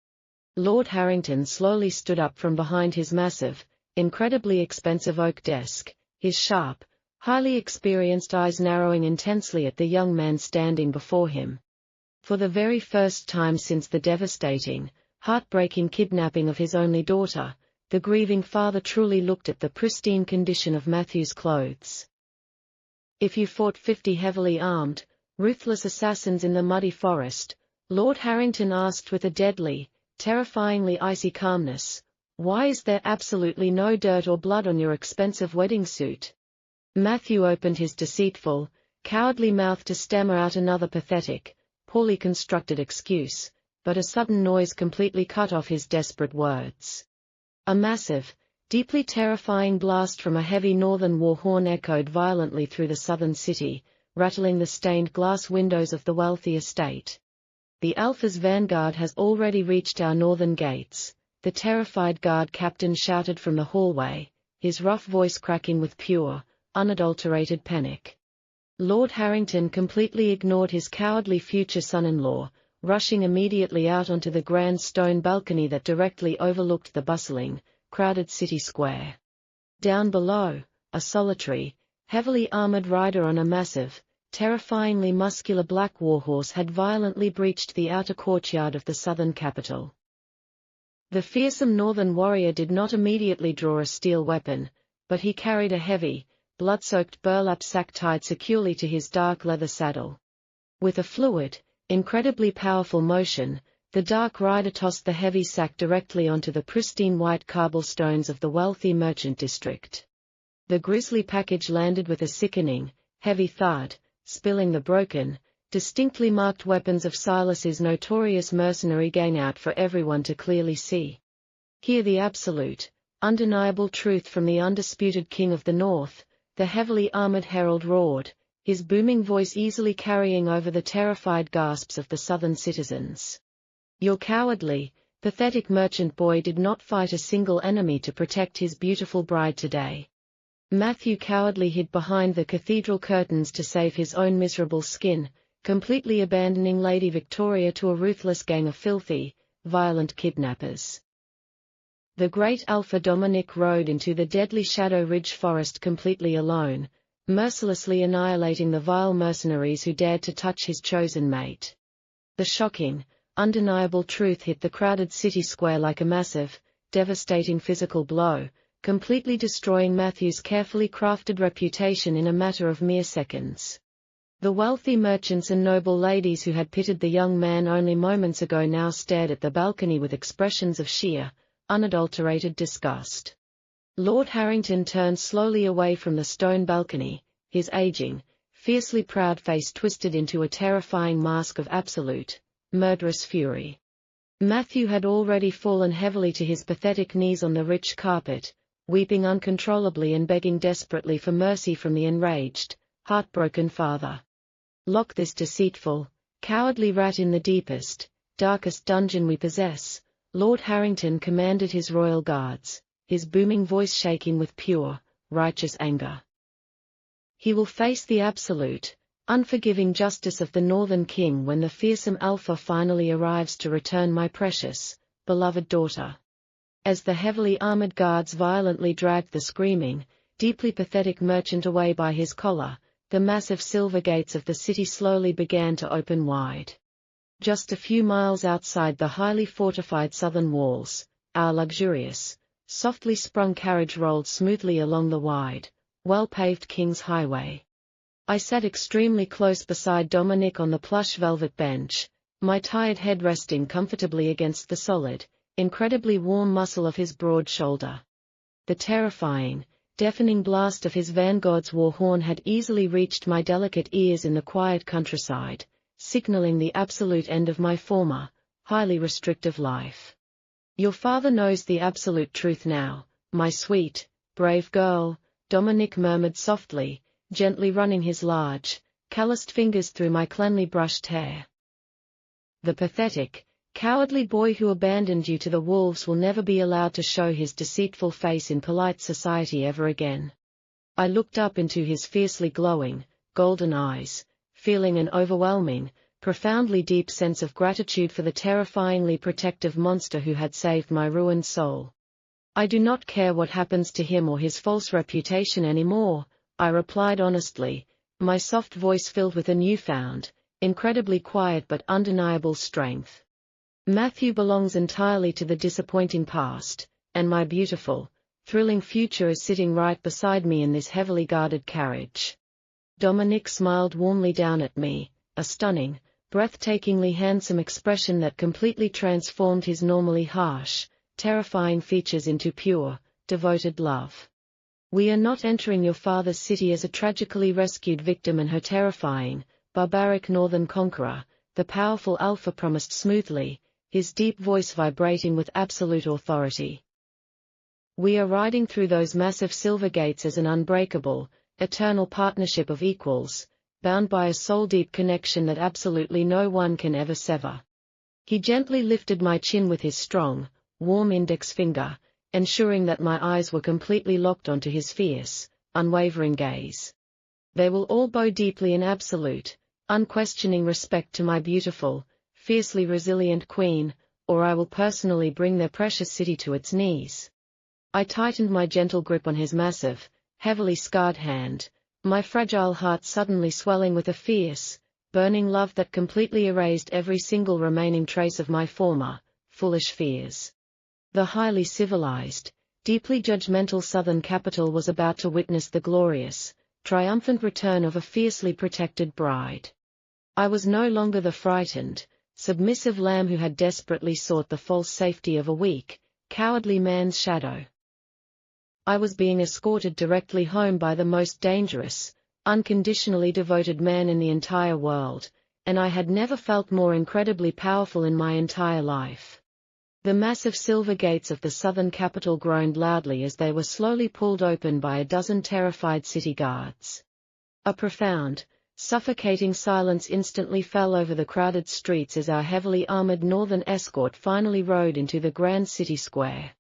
Lord Harrington slowly stood up from behind his massive, incredibly expensive oak desk, his sharp, highly experienced eyes narrowing intensely at the young man standing before him. For the very first time since the devastating, heartbreaking kidnapping of his only daughter, the grieving father truly looked at the pristine condition of Matthew's clothes. "If you fought 50 heavily armed, ruthless assassins in the muddy forest," Lord Harrington asked with a deadly, terrifyingly icy calmness, "why is there absolutely no dirt or blood on your expensive wedding suit?" Matthew opened his deceitful, cowardly mouth to stammer out another pathetic, poorly constructed excuse, but a sudden noise completely cut off his desperate words. A massive, deeply terrifying blast from a heavy northern war horn echoed violently through the southern city, rattling the stained glass windows of the wealthy estate. "The Alpha's vanguard has already reached our northern gates," the terrified guard captain shouted from the hallway, his rough voice cracking with pure, unadulterated panic. Lord Harrington completely ignored his cowardly future son-in-law, rushing immediately out onto the grand stone balcony that directly overlooked the bustling, crowded city square. Down below, a solitary, heavily armored rider on a massive, terrifyingly muscular black warhorse had violently breached the outer courtyard of the southern capital. The fearsome northern warrior did not immediately draw a steel weapon, but he carried a heavy, blood-soaked burlap sack tied securely to his dark leather saddle. With a fluid, incredibly powerful motion, the dark rider tossed the heavy sack directly onto the pristine white cobblestones of the wealthy merchant district. The grisly package landed with a sickening, heavy thud, spilling the broken, distinctly marked weapons of Silas's notorious mercenary gang out for everyone to clearly see. Hear the absolute, undeniable truth from the undisputed king of the north, the heavily armored herald roared, his booming voice easily carrying over the terrified gasps of the southern citizens. Your cowardly, pathetic merchant boy did not fight a single enemy to protect his beautiful bride today. Matthew cowardly hid behind the cathedral curtains to save his own miserable skin, completely abandoning Lady Victoria to a ruthless gang of filthy, violent kidnappers. The great Alpha Dominic rode into the deadly Shadow Ridge forest completely alone, mercilessly annihilating the vile mercenaries who dared to touch his chosen mate. The shocking, undeniable truth hit the crowded city square like a massive, devastating physical blow, completely destroying Matthew's carefully crafted reputation in a matter of mere seconds. The wealthy merchants and noble ladies who had pitied the young man only moments ago now stared at the balcony with expressions of sheer, unadulterated disgust. Lord Harrington turned slowly away from the stone balcony, his aging, fiercely proud face twisted into a terrifying mask of absolute, murderous fury. Matthew had already fallen heavily to his pathetic knees on the rich carpet, weeping uncontrollably and begging desperately for mercy from the enraged, heartbroken father. Lock this deceitful, cowardly rat in the deepest, darkest dungeon we possess, Lord Harrington commanded his royal guards, his booming voice shaking with pure, righteous anger. He will face the absolute, unforgiving justice of the Northern King when the fearsome Alpha finally arrives to return my precious, beloved daughter. As the heavily armored guards violently dragged the screaming, deeply pathetic merchant away by his collar, the massive silver gates of the city slowly began to open wide. Just a few miles outside the highly fortified southern walls, our luxurious, softly sprung carriage rolled smoothly along the wide, well-paved King's Highway. I sat extremely close beside Dominic on the plush velvet bench, my tired head resting comfortably against the solid, incredibly warm muscle of his broad shoulder. The terrifying, deafening blast of his vanguard's war horn had easily reached my delicate ears in the quiet countryside, signaling the absolute end of my former, highly restrictive life. Your father knows the absolute truth now, my sweet, brave girl, Dominic murmured softly, gently running his large, calloused fingers through my cleanly brushed hair. The pathetic, cowardly boy who abandoned you to the wolves will never be allowed to show his deceitful face in polite society ever again. I looked up into his fiercely glowing, golden eyes, feeling an overwhelming, profoundly deep sense of gratitude for the terrifyingly protective monster who had saved my ruined soul. I do not care what happens to him or his false reputation anymore, I replied honestly, my soft voice filled with a newfound, incredibly quiet but undeniable strength. Matthew belongs entirely to the disappointing past, and my beautiful, thrilling future is sitting right beside me in this heavily guarded carriage. Dominic smiled warmly down at me, a stunning, breathtakingly handsome expression that completely transformed his normally harsh, terrifying features into pure, devoted love. We are not entering your father's city as a tragically rescued victim and her terrifying, barbaric northern conqueror, the powerful Alpha promised smoothly, his deep voice vibrating with absolute authority. We are riding through those massive silver gates as an unbreakable, eternal partnership of equals, bound by a soul-deep connection that absolutely no one can ever sever. He gently lifted my chin with his strong, warm index finger, ensuring that my eyes were completely locked onto his fierce, unwavering gaze. They will all bow deeply in absolute, unquestioning respect to my beautiful, fiercely resilient queen, or I will personally bring their precious city to its knees. I tightened my gentle grip on his massive, heavily scarred hand, my fragile heart suddenly swelling with a fierce, burning love that completely erased every single remaining trace of my former, foolish fears. The highly civilized, deeply judgmental southern capital was about to witness the glorious, triumphant return of a fiercely protected bride. I was no longer the frightened, submissive lamb who had desperately sought the false safety of a weak, cowardly man's shadow. I was being escorted directly home by the most dangerous, unconditionally devoted man in the entire world, and I had never felt more incredibly powerful in my entire life. The massive silver gates of the southern capital groaned loudly as they were slowly pulled open by a dozen terrified city guards. A profound, suffocating silence instantly fell over the crowded streets as our heavily armored northern escort finally rode into the grand city square.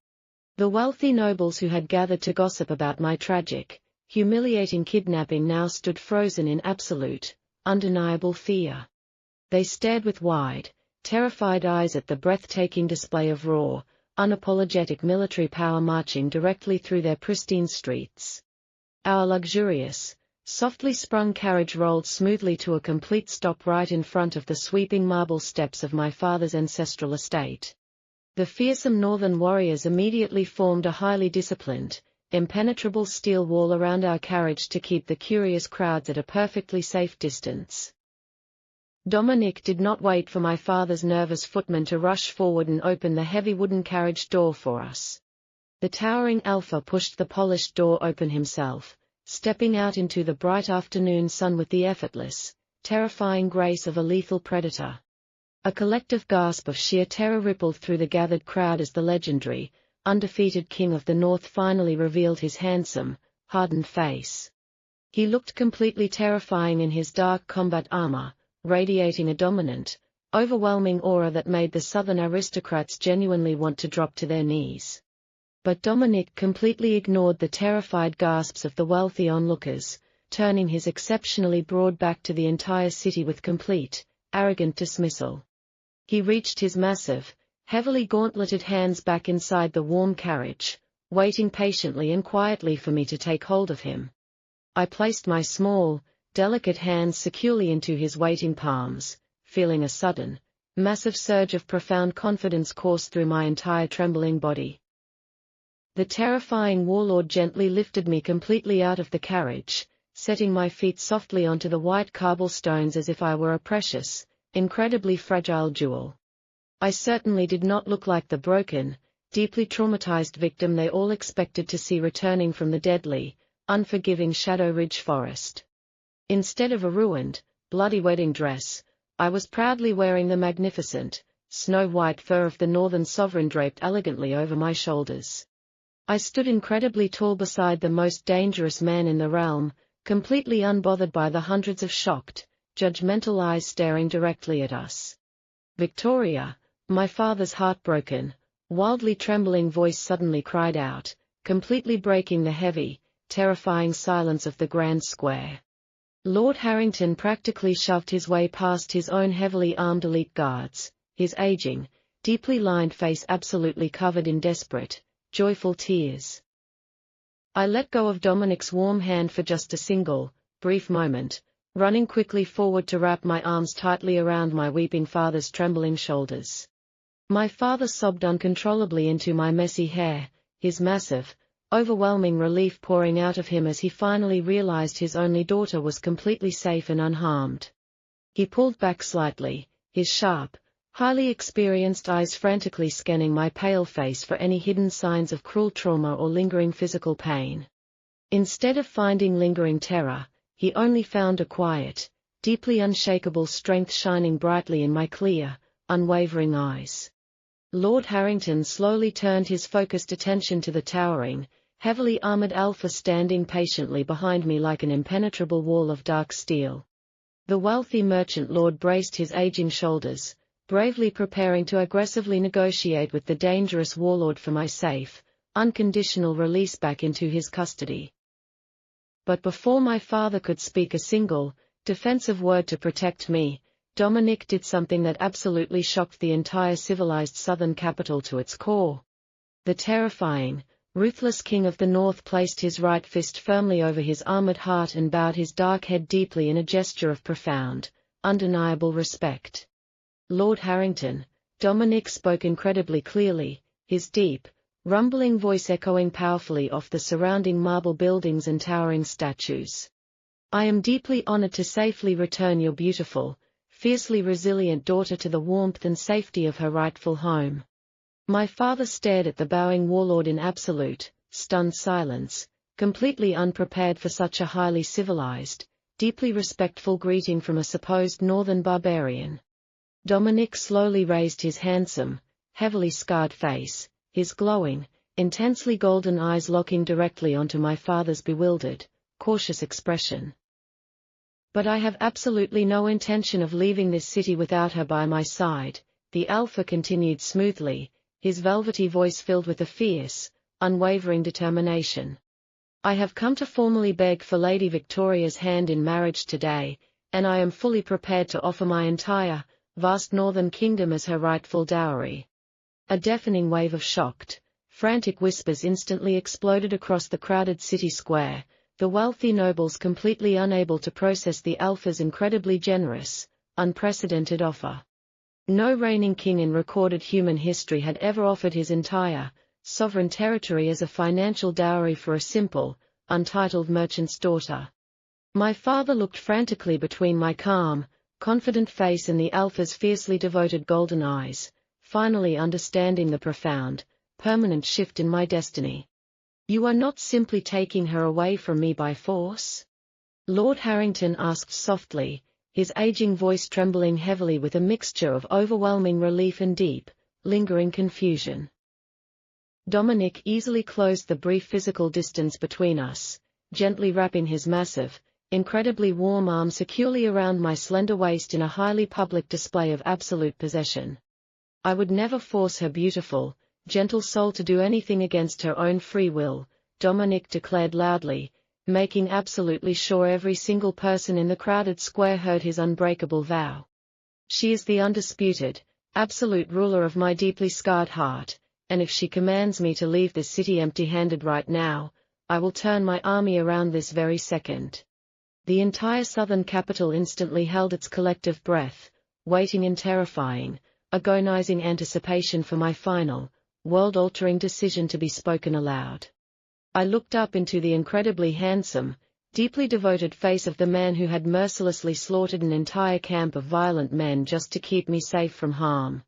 The wealthy nobles who had gathered to gossip about my tragic, humiliating kidnapping now stood frozen in absolute, undeniable fear. They stared with wide, terrified eyes at the breathtaking display of raw, unapologetic military power marching directly through their pristine streets. Our luxurious, softly sprung carriage rolled smoothly to a complete stop right in front of the sweeping marble steps of my father's ancestral estate. The fearsome northern warriors immediately formed a highly disciplined, impenetrable steel wall around our carriage to keep the curious crowds at a perfectly safe distance. Dominic did not wait for my father's nervous footman to rush forward and open the heavy wooden carriage door for us. The towering alpha pushed the polished door open himself, stepping out into the bright afternoon sun with the effortless, terrifying grace of a lethal predator. A collective gasp of sheer terror rippled through the gathered crowd as the legendary, undefeated King of the North finally revealed his handsome, hardened face. He looked completely terrifying in his dark combat armor, radiating a dominant, overwhelming aura that made the southern aristocrats genuinely want to drop to their knees. But Dominic completely ignored the terrified gasps of the wealthy onlookers, turning his exceptionally broad back to the entire city with complete, arrogant dismissal. He reached his massive, heavily gauntleted hands back inside the warm carriage, waiting patiently and quietly for me to take hold of him. I placed my small, delicate hands securely into his waiting palms, feeling a sudden, massive surge of profound confidence course through my entire trembling body. The terrifying warlord gently lifted me completely out of the carriage, setting my feet softly onto the white cobblestones as if I were a precious, incredibly fragile jewel. I certainly did not look like the broken, deeply traumatized victim they all expected to see returning from the deadly, unforgiving Shadow Ridge forest. Instead of a ruined, bloody wedding dress, I was proudly wearing the magnificent, snow-white fur of the northern sovereign draped elegantly over my shoulders. I stood incredibly tall beside the most dangerous man in the realm, completely unbothered by the hundreds of shocked, judgmental eyes staring directly at us. Victoria, my father's heartbroken, wildly trembling voice suddenly cried out, completely breaking the heavy, terrifying silence of the grand square. Lord Harrington practically shoved his way past his own heavily armed elite guards, his aging, deeply lined face absolutely covered in desperate, joyful tears. I let go of Dominic's warm hand for just a single, brief moment, running quickly forward to wrap my arms tightly around my weeping father's trembling shoulders. My father sobbed uncontrollably into my messy hair, his massive, overwhelming relief pouring out of him as he finally realized his only daughter was completely safe and unharmed. He pulled back slightly, his sharp, highly experienced eyes frantically scanning my pale face for any hidden signs of cruel trauma or lingering physical pain. Instead of finding lingering terror, he only found a quiet, deeply unshakable strength shining brightly in my clear, unwavering eyes. Lord Harrington slowly turned his focused attention to the towering, heavily armored Alpha standing patiently behind me like an impenetrable wall of dark steel. The wealthy merchant lord braced his aging shoulders, bravely preparing to aggressively negotiate with the dangerous warlord for my safe, unconditional release back into his custody. But before my father could speak a single, defensive word to protect me, Dominic did something that absolutely shocked the entire civilized southern capital to its core. The terrifying, Ruthless king of the north placed his right fist firmly over his armored heart and bowed his dark head deeply in a gesture of profound, undeniable respect. Lord Harrington, Dominic spoke incredibly clearly, his deep, rumbling voice echoing powerfully off the surrounding marble buildings and towering statues. I am deeply honored to safely return your beautiful, fiercely resilient daughter to the warmth and safety of her rightful home. My father stared at the bowing warlord in absolute, stunned silence, completely unprepared for such a highly civilized, deeply respectful greeting from a supposed northern barbarian. Dominic slowly raised his handsome, heavily scarred face, his glowing, intensely golden eyes locking directly onto my father's bewildered, cautious expression. But I have absolutely no intention of leaving this city without her by my side, the Alpha continued smoothly, his velvety voice filled with a fierce, unwavering determination. I have come to formally beg for Lady Victoria's hand in marriage today, and I am fully prepared to offer my entire, vast northern kingdom as her rightful dowry. A deafening wave of shocked, frantic whispers instantly exploded across the crowded city square, the wealthy nobles completely unable to process the Alpha's incredibly generous, unprecedented offer. No reigning king in recorded human history had ever offered his entire, sovereign territory as a financial dowry for a simple, untitled merchant's daughter. My father looked frantically between my calm, confident face and the Alpha's fiercely devoted golden eyes, finally understanding the profound, permanent shift in my destiny. You are not simply taking her away from me by force? Lord Harrington asked softly, his aging voice trembling heavily with a mixture of overwhelming relief and deep, lingering confusion. Dominic easily closed the brief physical distance between us, gently wrapping his massive, incredibly warm arm securely around my slender waist in a highly public display of absolute possession. I would never force her beautiful, gentle soul to do anything against her own free will, Dominic declared loudly, making absolutely sure every single person in the crowded square heard his unbreakable vow. She is the undisputed, absolute ruler of my deeply scarred heart, and if she commands me to leave this city empty-handed right now, I will turn my army around this very second. The entire southern capital instantly held its collective breath, waiting in terrifying, agonizing anticipation for my final, world-altering decision to be spoken aloud. I looked up into the incredibly handsome, deeply devoted face of the man who had mercilessly slaughtered an entire camp of violent men just to keep me safe from harm.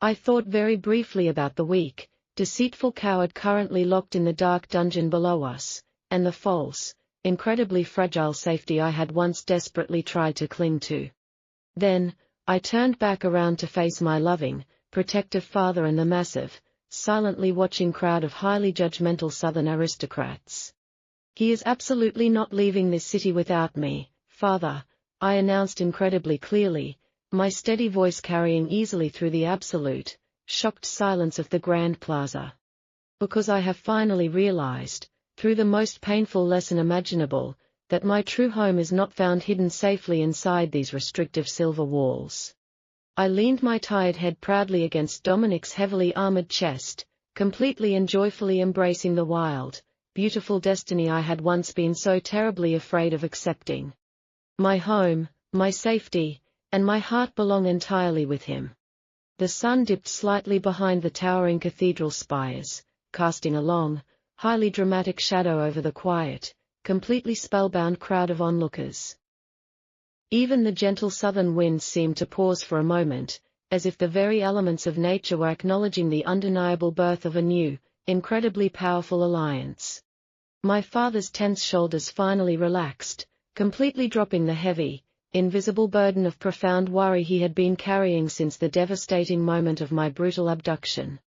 I thought very briefly about the weak, deceitful coward currently locked in the dark dungeon below us, and the false, incredibly fragile safety I had once desperately tried to cling to. Then, I turned back around to face my loving, protective father and the massive, silently watching crowd of highly judgmental southern aristocrats. He is absolutely not leaving this city without me, father, I announced incredibly clearly, my steady voice carrying easily through the absolute, shocked silence of the Grand Plaza. Because I have finally realized, through the most painful lesson imaginable, that my true home is not found hidden safely inside these restrictive silver walls. I leaned my tired head proudly against Dominic's heavily armored chest, completely and joyfully embracing the wild, beautiful destiny I had once been so terribly afraid of accepting. My home, my safety, and my heart belong entirely with him. The sun dipped slightly behind the towering cathedral spires, casting a long, highly dramatic shadow over the quiet, completely spellbound crowd of onlookers. Even the gentle southern winds seemed to pause for a moment, as if the very elements of nature were acknowledging the undeniable birth of a new, incredibly powerful alliance. My father's tense shoulders finally relaxed, completely dropping the heavy, invisible burden of profound worry he had been carrying since the devastating moment of my brutal abduction.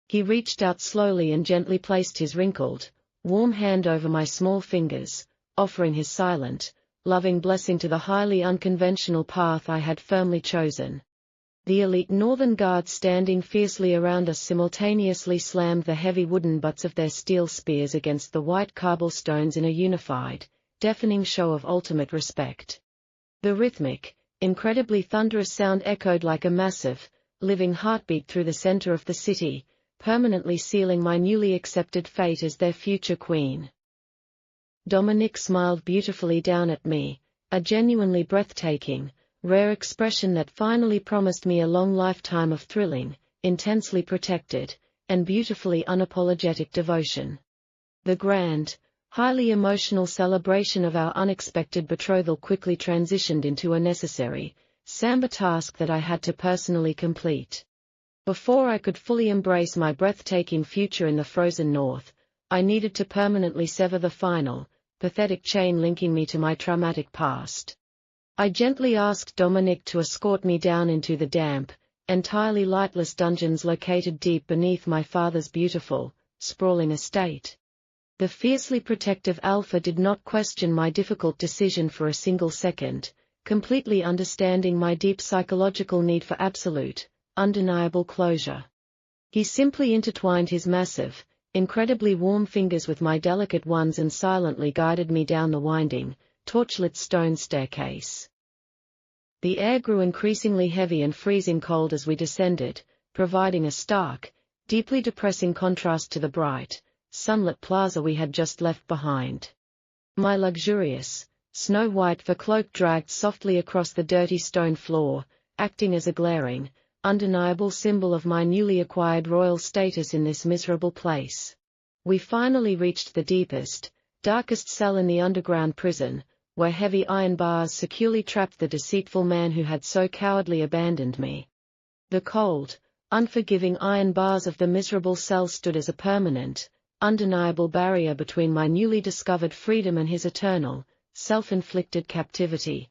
He reached out slowly and gently placed his wrinkled, warm hand over my small fingers, offering his silent, loving blessing to the highly unconventional path I had firmly chosen. The elite northern guards standing fiercely around us simultaneously slammed the heavy wooden butts of their steel spears against the white cobblestones in a unified, deafening show of ultimate respect. The rhythmic, incredibly thunderous sound echoed like a massive, living heartbeat through the center of the city, permanently sealing my newly accepted fate as their future queen. Dominic smiled beautifully down at me, a genuinely breathtaking, rare expression that finally promised me a long lifetime of thrilling, intensely protected, and beautifully unapologetic devotion. The grand, highly emotional celebration of our unexpected betrothal quickly transitioned into a necessary, somber task that I had to personally complete. Before I could fully embrace my breathtaking future in the frozen north, I needed to permanently sever the final, pathetic chain linking me to my traumatic past. I gently asked Dominic to escort me down into the damp, entirely lightless dungeons located deep beneath my father's beautiful, sprawling estate. The fiercely protective alpha did not question my difficult decision for a single second, completely understanding my deep psychological need for absolute, undeniable closure. He simply intertwined his massive, incredibly warm fingers with my delicate ones and silently guided me down the winding, torchlit stone staircase. The air grew increasingly heavy and freezing cold as we descended, providing a stark, deeply depressing contrast to the bright, sunlit plaza we had just left behind. My luxurious, snow-white fur cloak dragged softly across the dirty stone floor, acting as a glaring, undeniable symbol of my newly acquired royal status in this miserable place. We finally reached the deepest, darkest cell in the underground prison, where heavy iron bars securely trapped the deceitful man who had so cowardly abandoned me. The cold, unforgiving iron bars of the miserable cell stood as a permanent, undeniable barrier between my newly discovered freedom and his eternal, self-inflicted captivity.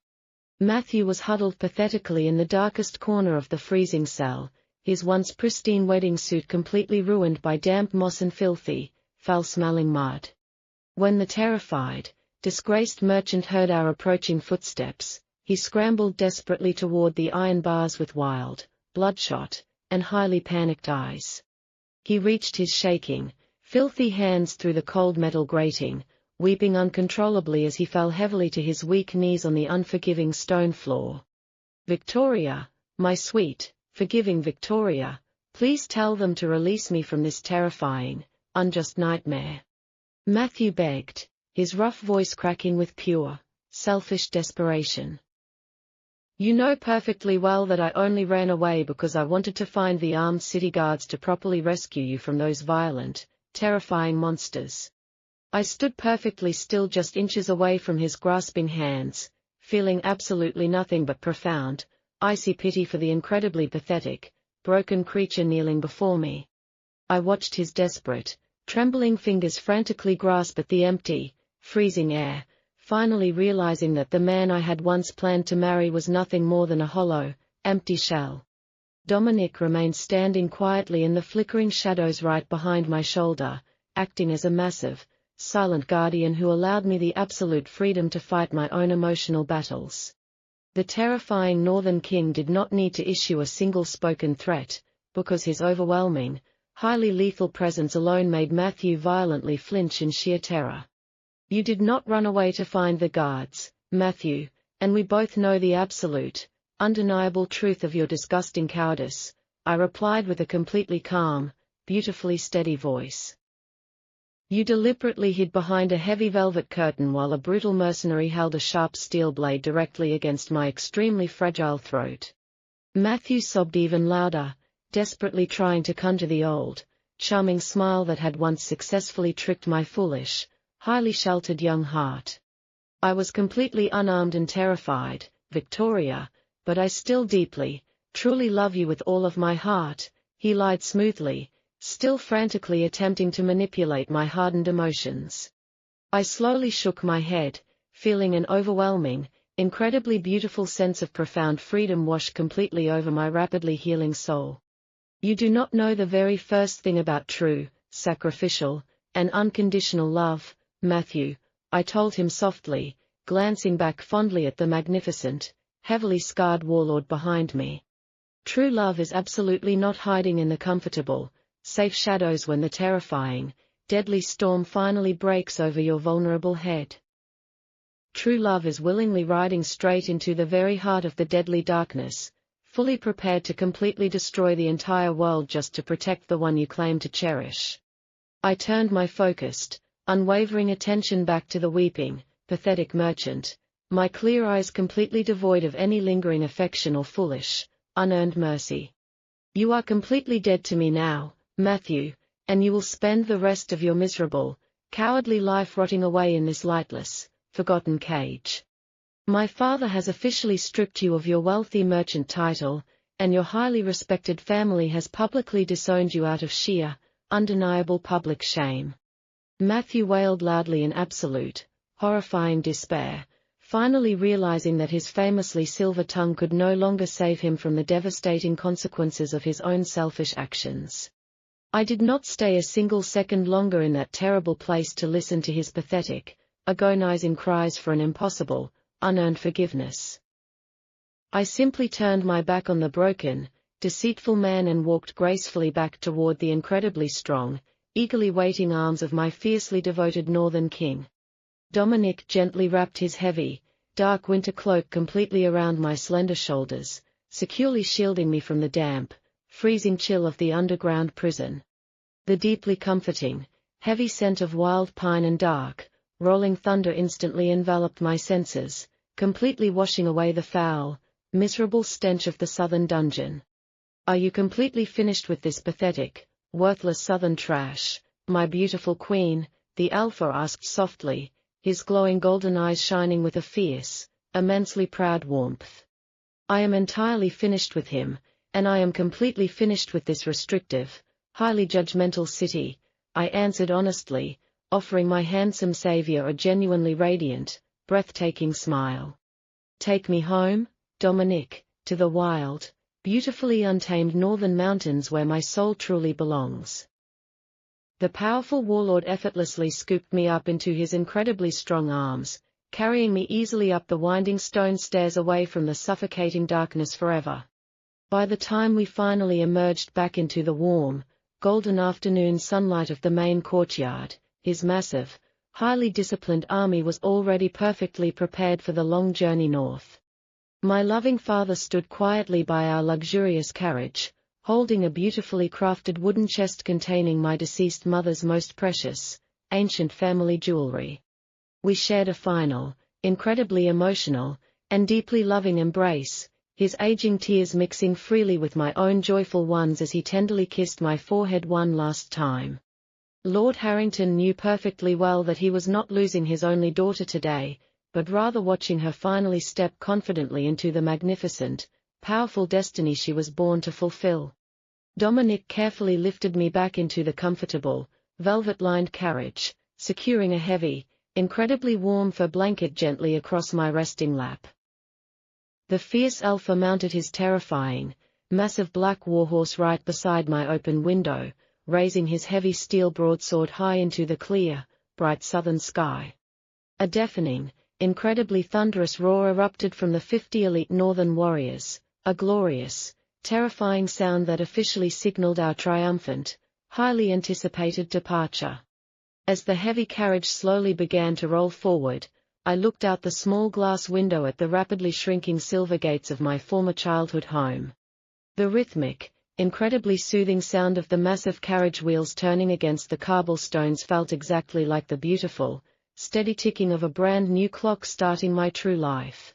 Matthew was huddled pathetically in the darkest corner of the freezing cell, his once pristine wedding suit completely ruined by damp moss and filthy, foul-smelling mud. When the terrified, disgraced merchant heard our approaching footsteps, he scrambled desperately toward the iron bars with wild, bloodshot, and highly panicked eyes. He reached his shaking, filthy hands through the cold metal grating, weeping uncontrollably as he fell heavily to his weak knees on the unforgiving stone floor. "Victoria, my sweet, forgiving Victoria, please tell them to release me from this terrifying, unjust nightmare," Matthew begged, his rough voice cracking with pure, selfish desperation. "You know perfectly well that I only ran away because I wanted to find the armed city guards to properly rescue you from those violent, terrifying monsters." I stood perfectly still just inches away from his grasping hands, feeling absolutely nothing but profound, icy pity for the incredibly pathetic, broken creature kneeling before me. I watched his desperate, trembling fingers frantically grasp at the empty, freezing air, finally realizing that the man I had once planned to marry was nothing more than a hollow, empty shell. Dominic remained standing quietly in the flickering shadows right behind my shoulder, acting as a massive, silent guardian who allowed me the absolute freedom to fight my own emotional battles. The terrifying Northern King did not need to issue a single spoken threat, because his overwhelming, highly lethal presence alone made Matthew violently flinch in sheer terror. "You did not run away to find the guards, Matthew, and we both know the absolute, undeniable truth of your disgusting cowardice," I replied with a completely calm, beautifully steady voice. "You deliberately hid behind a heavy velvet curtain while a brutal mercenary held a sharp steel blade directly against my extremely fragile throat." Matthew sobbed even louder, desperately trying to conjure the old, charming smile that had once successfully tricked my foolish, highly sheltered young heart. "I was completely unarmed and terrified, Victoria, but I still deeply, truly love you with all of my heart," he lied smoothly, still frantically attempting to manipulate my hardened emotions. I slowly shook my head, feeling an overwhelming, incredibly beautiful sense of profound freedom wash completely over my rapidly healing soul. "You do not know the very first thing about true, sacrificial, and unconditional love, Matthew," I told him softly, glancing back fondly at the magnificent, heavily scarred warlord behind me. "True love is absolutely not hiding in the comfortable, safe shadows when the terrifying, deadly storm finally breaks over your vulnerable head. True love is willingly riding straight into the very heart of the deadly darkness, fully prepared to completely destroy the entire world just to protect the one you claim to cherish. I turned my focused, unwavering attention back to the weeping, pathetic merchant, my clear eyes completely devoid of any lingering affection or foolish, unearned mercy. You are completely dead to me now, Matthew, and you will spend the rest of your miserable, cowardly life rotting away in this lightless, forgotten cage. My father has officially stripped you of your wealthy merchant title, and your highly respected family has publicly disowned you out of sheer, undeniable public shame. Matthew wailed loudly in absolute, horrifying despair, finally realizing that his famously silver tongue could no longer save him from the devastating consequences of his own selfish actions. I did not stay a single second longer in that terrible place to listen to his pathetic, agonizing cries for an impossible, unearned forgiveness. I simply turned my back on the broken, deceitful man and walked gracefully back toward the incredibly strong, eagerly waiting arms of my fiercely devoted northern king. Dominic gently wrapped his heavy, dark winter cloak completely around my slender shoulders, securely shielding me from the damp, freezing chill of the underground prison. The deeply comforting, heavy scent of wild pine and dark, rolling thunder instantly enveloped my senses, completely washing away the foul, miserable stench of the southern dungeon. Are you completely finished with this pathetic, worthless southern trash, my beautiful queen? The Alpha asked softly, his glowing golden eyes shining with a fierce, immensely proud warmth. I am entirely finished with him, and I am completely finished with this restrictive, highly judgmental city, I answered honestly, offering my handsome savior a genuinely radiant, breathtaking smile. Take me home, Dominic, to the wild, beautifully untamed northern mountains where my soul truly belongs. The powerful warlord effortlessly scooped me up into his incredibly strong arms, carrying me easily up the winding stone stairs away from the suffocating darkness forever. By the time we finally emerged back into the warm, golden afternoon sunlight of the main courtyard, his massive, highly disciplined army was already perfectly prepared for the long journey north. My loving father stood quietly by our luxurious carriage, holding a beautifully crafted wooden chest containing my deceased mother's most precious, ancient family jewelry. We shared a final, incredibly emotional, and deeply loving embrace, his aging tears mixing freely with my own joyful ones as he tenderly kissed my forehead one last time. Lord Harrington knew perfectly well that he was not losing his only daughter today, but rather watching her finally step confidently into the magnificent, powerful destiny she was born to fulfill. Dominic carefully lifted me back into the comfortable, velvet-lined carriage, securing a heavy, incredibly warm fur blanket gently across my resting lap. The fierce Alpha mounted his terrifying, massive black warhorse right beside my open window, raising his heavy steel broadsword high into the clear, bright southern sky. A deafening, incredibly thunderous roar erupted from the 50 elite northern warriors, a glorious, terrifying sound that officially signaled our triumphant, highly anticipated departure. As the heavy carriage slowly began to roll forward, I looked out the small glass window at the rapidly shrinking silver gates of my former childhood home. The rhythmic, incredibly soothing sound of the massive carriage wheels turning against the cobblestones felt exactly like the beautiful, steady ticking of a brand new clock starting my true life.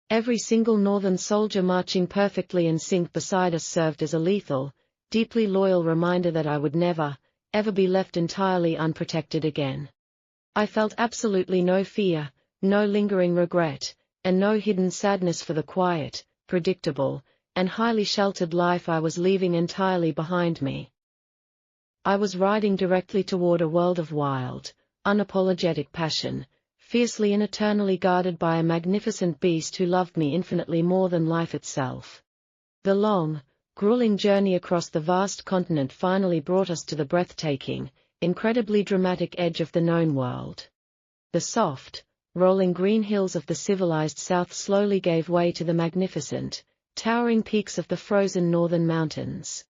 Every single northern soldier marching perfectly in sync beside us served as a lethal, deeply loyal reminder that I would never, ever be left entirely unprotected again. I felt absolutely no fear, no lingering regret, and no hidden sadness for the quiet, predictable, and highly sheltered life I was leaving entirely behind me. I was riding directly toward a world of wild, unapologetic passion, fiercely and eternally guarded by a magnificent beast who loved me infinitely more than life itself. The long, grueling journey across the vast continent finally brought us to the breathtaking, incredibly dramatic edge of the known world. The soft, rolling green hills of the civilized south slowly gave way to the magnificent, towering peaks of the frozen northern mountains.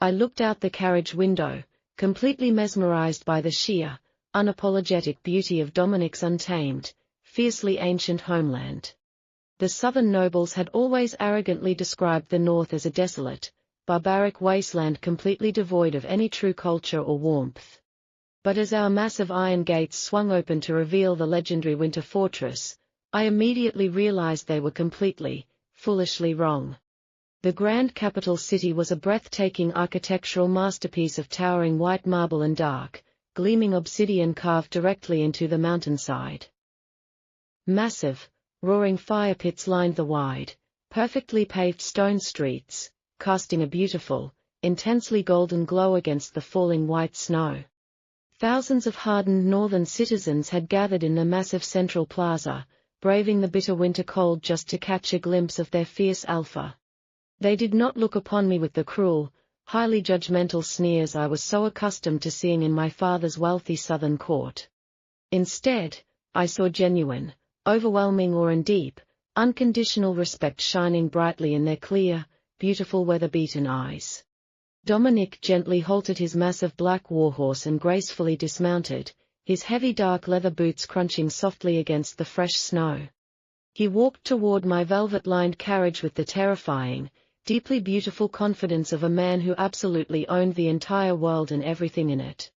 I looked out the carriage window, completely mesmerized by the sheer, unapologetic beauty of Dominic's untamed, fiercely ancient homeland. The southern nobles had always arrogantly described the north as a desolate, barbaric wasteland completely devoid of any true culture or warmth. But as our massive iron gates swung open to reveal the legendary winter fortress, I immediately realized they were completely, foolishly wrong. The grand capital city was a breathtaking architectural masterpiece of towering white marble and dark, gleaming obsidian carved directly into the mountainside. Massive, roaring fire pits lined the wide, perfectly paved stone streets, casting a beautiful, intensely golden glow against the falling white snow. Thousands of hardened northern citizens had gathered in the massive central plaza, braving the bitter winter cold just to catch a glimpse of their fierce alpha. They did not look upon me with the cruel, highly judgmental sneers I was so accustomed to seeing in my father's wealthy southern court. Instead, I saw genuine, overwhelming awe and deep, unconditional respect shining brightly in their clear, beautiful weather-beaten eyes. Dominic gently halted his massive black warhorse and gracefully dismounted, his heavy dark leather boots crunching softly against the fresh snow. He walked toward my velvet-lined carriage with the terrifying, deeply beautiful confidence of a man who absolutely owned the entire world and everything in it.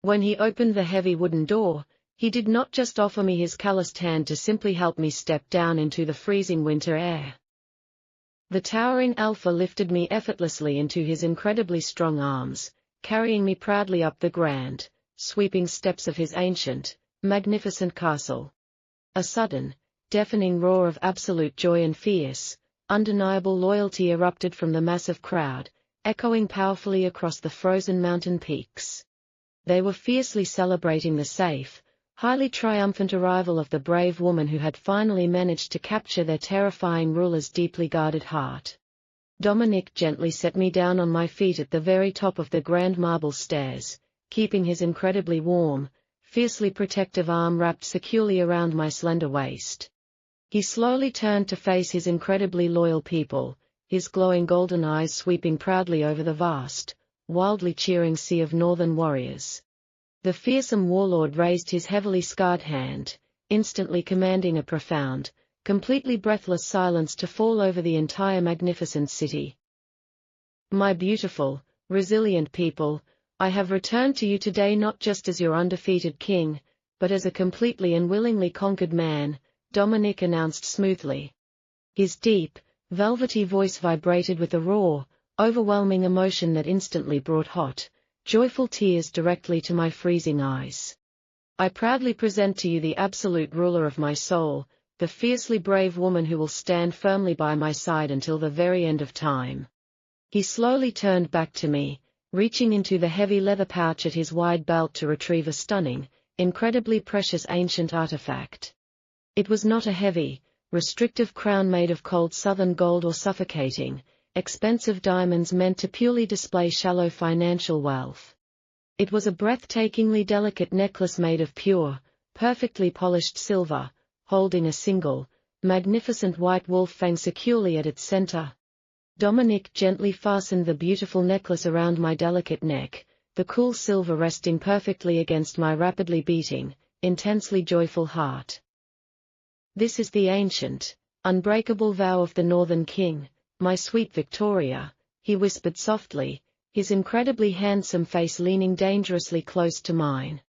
When he opened the heavy wooden door, he did not just offer me his calloused hand to simply help me step down into the freezing winter air. The towering alpha lifted me effortlessly into his incredibly strong arms, carrying me proudly up the grand, sweeping steps of his ancient, magnificent castle. A sudden, deafening roar of absolute joy and fierce, undeniable loyalty erupted from the massive crowd, echoing powerfully across the frozen mountain peaks. They were fiercely celebrating the safe, highly triumphant arrival of the brave woman who had finally managed to capture their terrifying ruler's deeply guarded heart. Dominic gently set me down on my feet at the very top of the grand marble stairs, keeping his incredibly warm, fiercely protective arm wrapped securely around my slender waist. He slowly turned to face his incredibly loyal people, his glowing golden eyes sweeping proudly over the vast, wildly cheering sea of northern warriors. The fearsome warlord raised his heavily scarred hand, instantly commanding a profound, completely breathless silence to fall over the entire magnificent city. My beautiful, resilient people, I have returned to you today not just as your undefeated king, but as a completely and willingly conquered man, Dominic announced smoothly. His deep, velvety voice vibrated with a raw, overwhelming emotion that instantly brought hot, joyful tears directly to my freezing eyes. I proudly present to you the absolute ruler of my soul, the fiercely brave woman who will stand firmly by my side until the very end of time. He slowly turned back to me, reaching into the heavy leather pouch at his wide belt to retrieve a stunning, incredibly precious ancient artifact. It was not a heavy, restrictive crown made of cold southern gold or suffocating, expensive diamonds meant to purely display shallow financial wealth. It was a breathtakingly delicate necklace made of pure, perfectly polished silver, holding a single, magnificent white wolf fang securely at its center. Dominic gently fastened the beautiful necklace around my delicate neck, the cool silver resting perfectly against my rapidly beating, intensely joyful heart. This is the ancient, unbreakable vow of the Northern King, my sweet Victoria, he whispered softly, his incredibly handsome face leaning dangerously close to mine.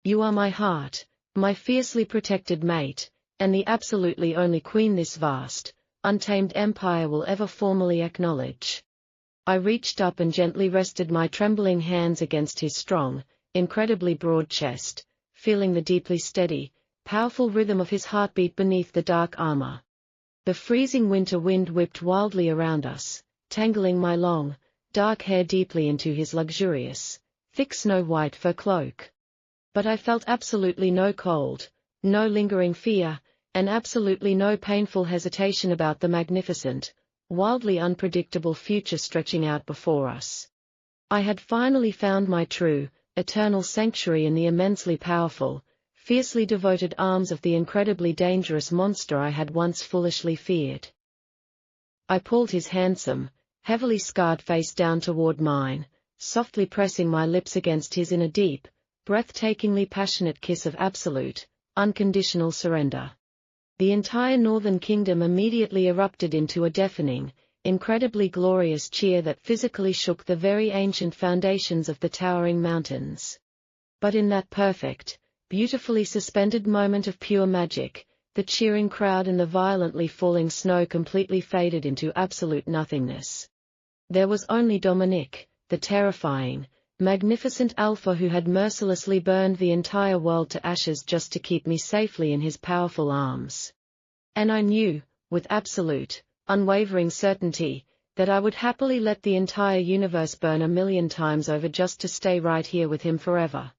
You are my heart, my fiercely protected mate, and the absolutely only queen this vast, untamed empire will ever formally acknowledge. I reached up and gently rested my trembling hands against his strong, incredibly broad chest, feeling the deeply steady, powerful rhythm of his heartbeat beneath the dark armor. The freezing winter wind whipped wildly around us, tangling my long, dark hair deeply into his luxurious, thick snow-white fur cloak. But I felt absolutely no cold, no lingering fear, and absolutely no painful hesitation about the magnificent, wildly unpredictable future stretching out before us. I had finally found my true, eternal sanctuary in the immensely powerful, fiercely devoted arms of the incredibly dangerous monster I had once foolishly feared. I pulled his handsome, heavily scarred face down toward mine, softly pressing my lips against his in a deep, breathtakingly passionate kiss of absolute, unconditional surrender. The entire Northern Kingdom immediately erupted into a deafening, incredibly glorious cheer that physically shook the very ancient foundations of the towering mountains. But in that perfect, beautifully suspended moment of pure magic, the cheering crowd and the violently falling snow completely faded into absolute nothingness. There was only Dominic, the terrifying, magnificent Alpha who had mercilessly burned the entire world to ashes just to keep me safely in his powerful arms. And I knew, with absolute, unwavering certainty, that I would happily let the entire universe burn 1,000,000 times over just to stay right here with him forever.